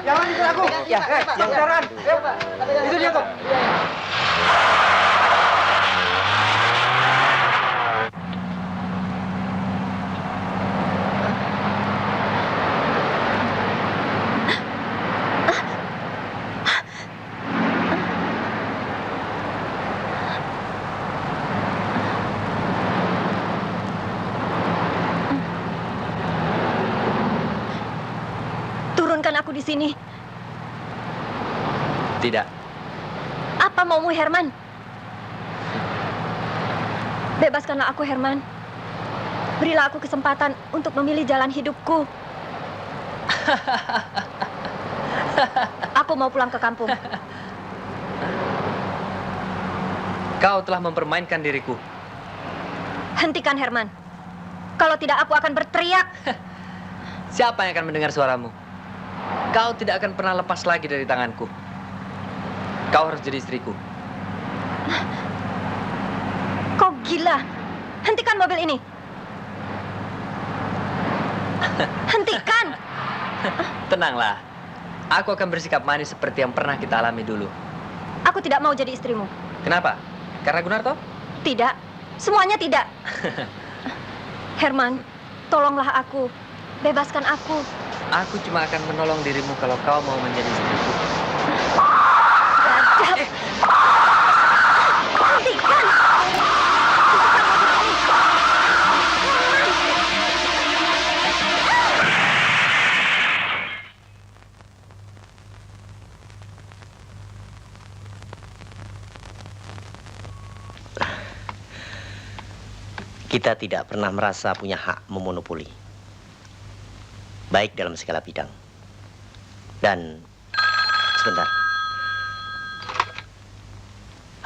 Speaker 9: Jangan ikut aku. Ya, jangan. Itu dia tuh.
Speaker 1: Turunkan aku di sini.
Speaker 4: Tidak.
Speaker 1: Apa maumu, Herman? Bebaskanlah aku, Herman. Berilah aku kesempatan untuk memilih jalan hidupku. Aku mau pulang ke kampung.
Speaker 4: Kau telah mempermainkan diriku.
Speaker 1: Hentikan, Herman. Kalau tidak, aku akan berteriak.
Speaker 4: Siapa yang akan mendengar suaramu? Kau tidak akan pernah lepas lagi dari tanganku. Kau harus jadi istriku.
Speaker 1: Kau gila. Hentikan mobil ini. Hentikan.
Speaker 4: Tenanglah. Aku akan bersikap manis seperti yang pernah kita alami dulu.
Speaker 1: Aku tidak mau jadi istrimu.
Speaker 4: Kenapa? Karena Gunarto?
Speaker 1: Tidak. Semuanya tidak. Herman, tolonglah aku. Bebaskan aku.
Speaker 4: Aku cuma akan menolong dirimu kalau kau mau menjadi istriku.
Speaker 1: Gajah. Hentikan.
Speaker 12: Kita tidak pernah merasa punya hak memonopoli, baik dalam segala bidang. Dan sebentar.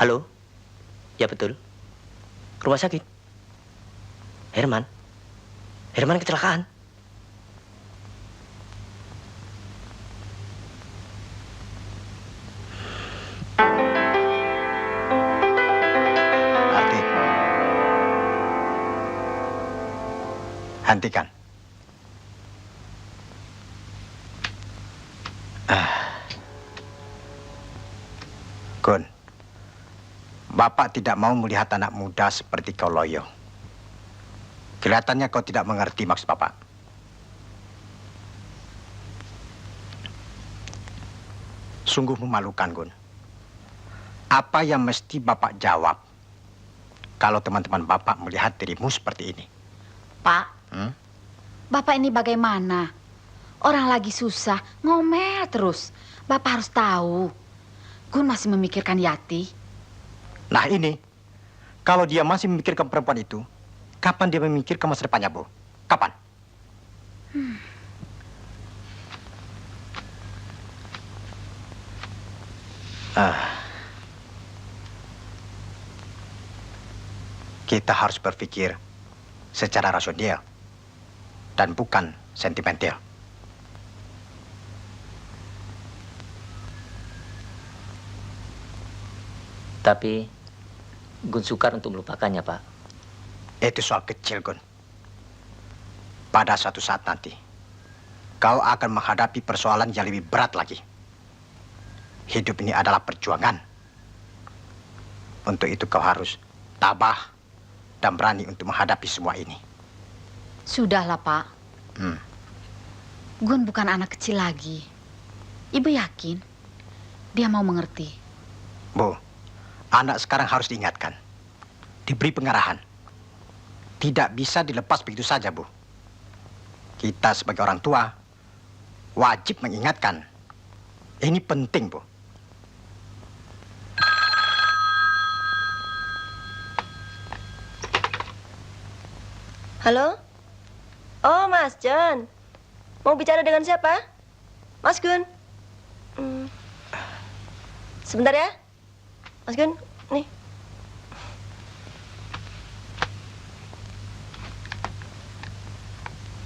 Speaker 12: Halo? Ya betul. Rumah sakit. Herman. Herman kecelakaan.
Speaker 9: Hentikan. Gun, Bapak tidak mau melihat anak muda seperti kau loyo. Kelihatannya kau tidak mengerti maksud Bapak. Sungguh memalukan, Gun. Apa yang mesti Bapak jawab kalau teman-teman Bapak melihat dirimu seperti ini?
Speaker 10: Pak, Bapak ini bagaimana? Orang lagi susah, ngomel terus. Bapak harus tahu. Gun masih memikirkan Yati.
Speaker 9: Nah ini, kalau dia masih memikirkan perempuan itu, kapan dia memikirkan masa depannya, Bu? Kapan? Kita harus berpikir secara rasional dan bukan sentimental.
Speaker 7: Tapi Gun sukar untuk melupakannya, Pak.
Speaker 9: Itu soal kecil, Gun. Pada suatu saat nanti, kau akan menghadapi persoalan yang lebih berat lagi. Hidup ini adalah perjuangan. Untuk itu kau harus tabah dan berani untuk menghadapi semua ini.
Speaker 10: Sudahlah, Pak. Gun bukan anak kecil lagi. Ibu yakin dia mau mengerti.
Speaker 9: Bu, anak sekarang harus diingatkan. Diberi pengarahan. Tidak bisa dilepas begitu saja, Bu. Kita sebagai orang tua wajib mengingatkan. Ini penting, Bu.
Speaker 11: Halo? Oh, Mas John. Mau bicara dengan siapa? Mas Gun? Sebentar ya. Mas Gun, nih.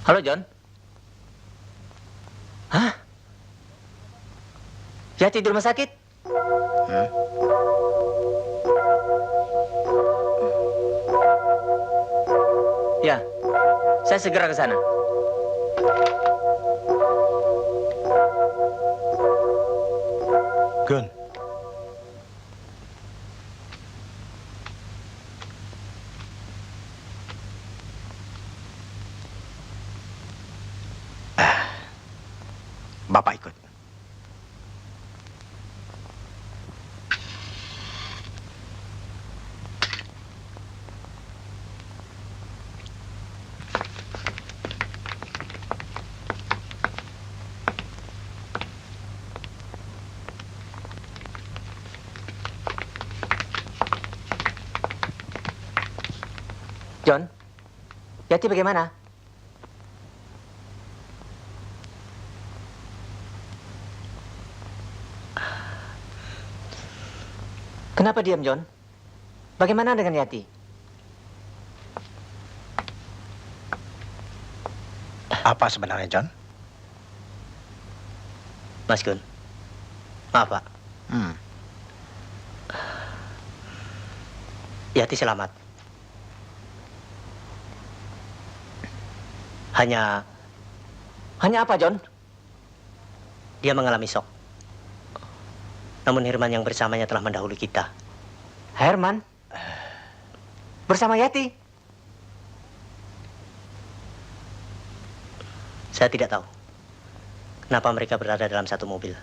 Speaker 7: Halo, John. Hah? Yati di rumah sakit? Ya, saya segera ke sana.
Speaker 9: Gun. Bapak ikut.
Speaker 7: John, Yati bagaimana? Kenapa diam, John? Bagaimana dengan Yati?
Speaker 9: Apa sebenarnya, John?
Speaker 12: Mas Gun, maaf Pak. Yati selamat. Hanya
Speaker 7: apa, John?
Speaker 12: dia mengalami shock. Namun Herman yang bersamanya telah mendahului kita.
Speaker 7: Herman? Bersama Yati?
Speaker 12: Saya tidak tahu kenapa mereka berada dalam satu mobil.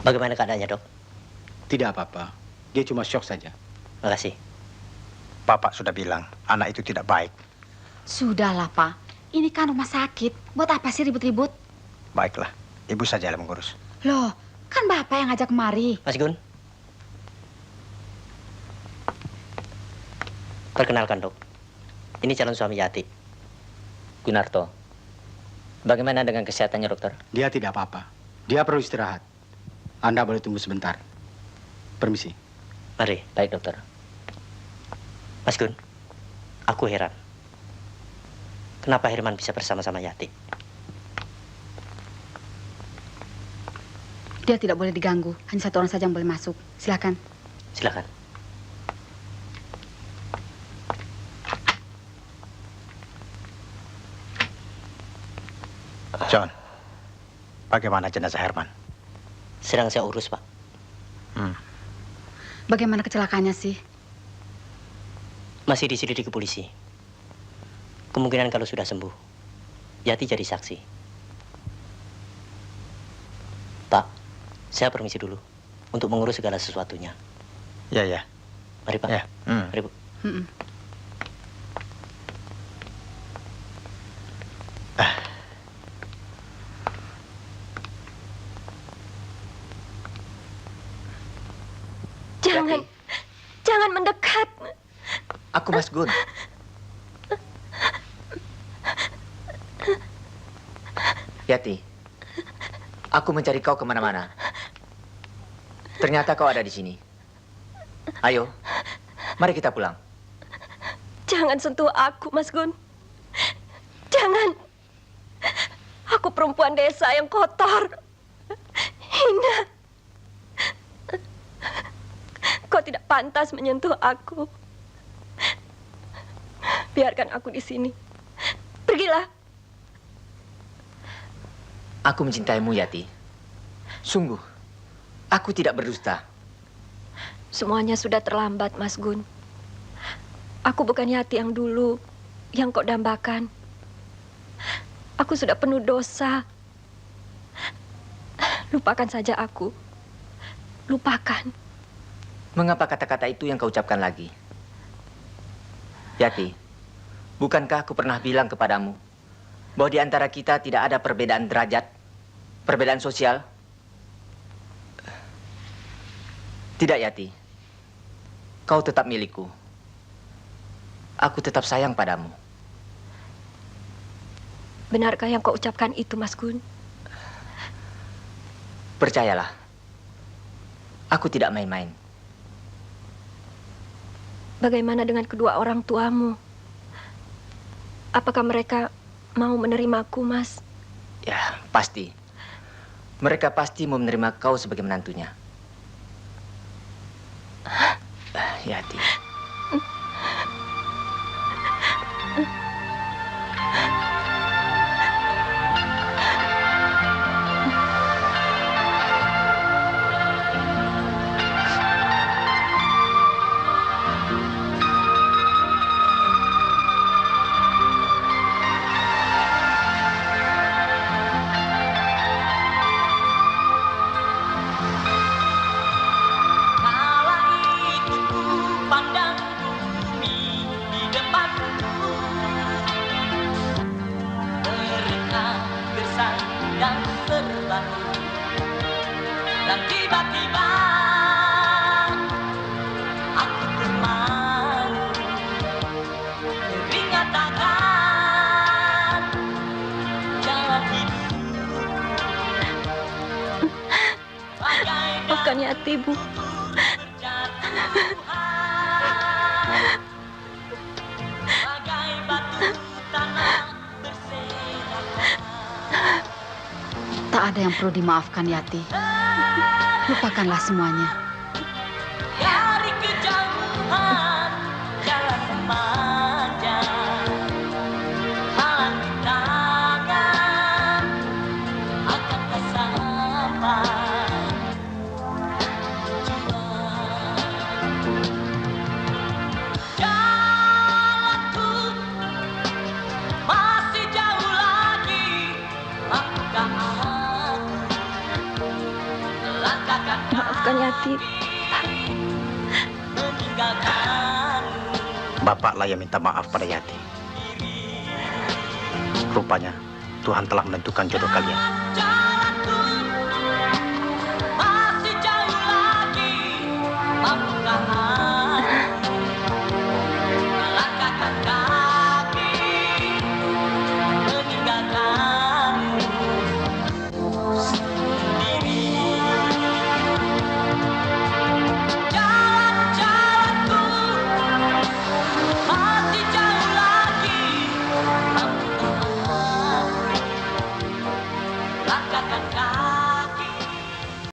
Speaker 12: Bagaimana keadaannya, Dok?
Speaker 9: Tidak apa-apa. Dia cuma shock saja.
Speaker 12: Makasih.
Speaker 9: Bapak sudah bilang anak itu tidak baik.
Speaker 10: Sudahlah, Pak. Ini kan rumah sakit. Buat apa sih ribut-ribut?
Speaker 9: Baiklah, ibu saja yang mengurus.
Speaker 10: Loh, kan Bapak yang ngajak kemari.
Speaker 12: Mas Gun. Perkenalkan, Dok. Ini calon suami Yati.
Speaker 7: Gunarto. Bagaimana dengan kesehatannya, dokter?
Speaker 9: Dia tidak apa-apa. Dia perlu istirahat. Anda boleh tunggu sebentar. Permisi.
Speaker 12: Mari.
Speaker 7: Baik, dokter.
Speaker 12: Mas Gun, aku heran. Kenapa Herman bisa bersama-sama Yati?
Speaker 10: Dia tidak boleh diganggu. Hanya satu orang saja yang boleh masuk. Silakan.
Speaker 12: Silakan.
Speaker 9: John, bagaimana jenazah Herman?
Speaker 12: Sedang saya urus, Pak.
Speaker 10: Bagaimana kecelakaannya sih?
Speaker 12: Masih diselidiki polisi. Kemungkinan kalau sudah sembuh, Yati jadi saksi. Pak, saya permisi dulu untuk mengurus segala sesuatunya.
Speaker 9: Ya, ya.
Speaker 7: Mari, Pak.
Speaker 9: Ya.
Speaker 7: Mari, Bu.
Speaker 1: Jangan mendekat.
Speaker 7: Aku Mas Gun. Yati, aku mencari kau kemana-mana. Ternyata kau ada di sini. Ayo, mari kita pulang.
Speaker 1: Jangan sentuh aku, Mas Gun. Jangan. Aku perempuan desa yang kotor. Hina. Kau tidak pantas menyentuh aku. Biarkan aku di sini. Pergilah.
Speaker 7: Aku mencintaimu, Yati. Sungguh, aku tidak berdusta.
Speaker 1: Semuanya sudah terlambat, Mas Gun. Aku bukan Yati yang dulu, yang kau dambakan. Aku sudah penuh dosa. Lupakan saja aku. Lupakan.
Speaker 7: Mengapa kata-kata itu yang kau ucapkan lagi? Yati, bukankah aku pernah bilang kepadamu bahwa di antara kita tidak ada perbedaan derajat, perbedaan sosial? Tidak, Yati. Kau tetap milikku. Aku tetap sayang padamu.
Speaker 1: Benarkah yang kau ucapkan itu, Mas Gun?
Speaker 7: Percayalah, aku tidak main-main.
Speaker 1: Bagaimana dengan kedua orang tuamu? Apakah mereka mau menerimaku, Mas?
Speaker 7: Ya, pasti. Mereka pasti mau menerima kau sebagai menantunya. Yati.
Speaker 2: Dan tiba-tiba aku termangu, teringat akan jalan hidup.
Speaker 1: Maafkan Yati, Bu.
Speaker 2: Bagai batu tanah berserakan.
Speaker 10: Tak ada yang perlu dimaafkan, Yati. Lupakanlah semuanya.
Speaker 2: Dari kejauhan jalan memanjang, halang tangan akan sampai jalanku masih jauh lagi. Maafkan
Speaker 1: Maafkan Yati.
Speaker 9: Bapaklah yang minta maaf pada Yati. Rupanya Tuhan telah menentukan jodoh kalian.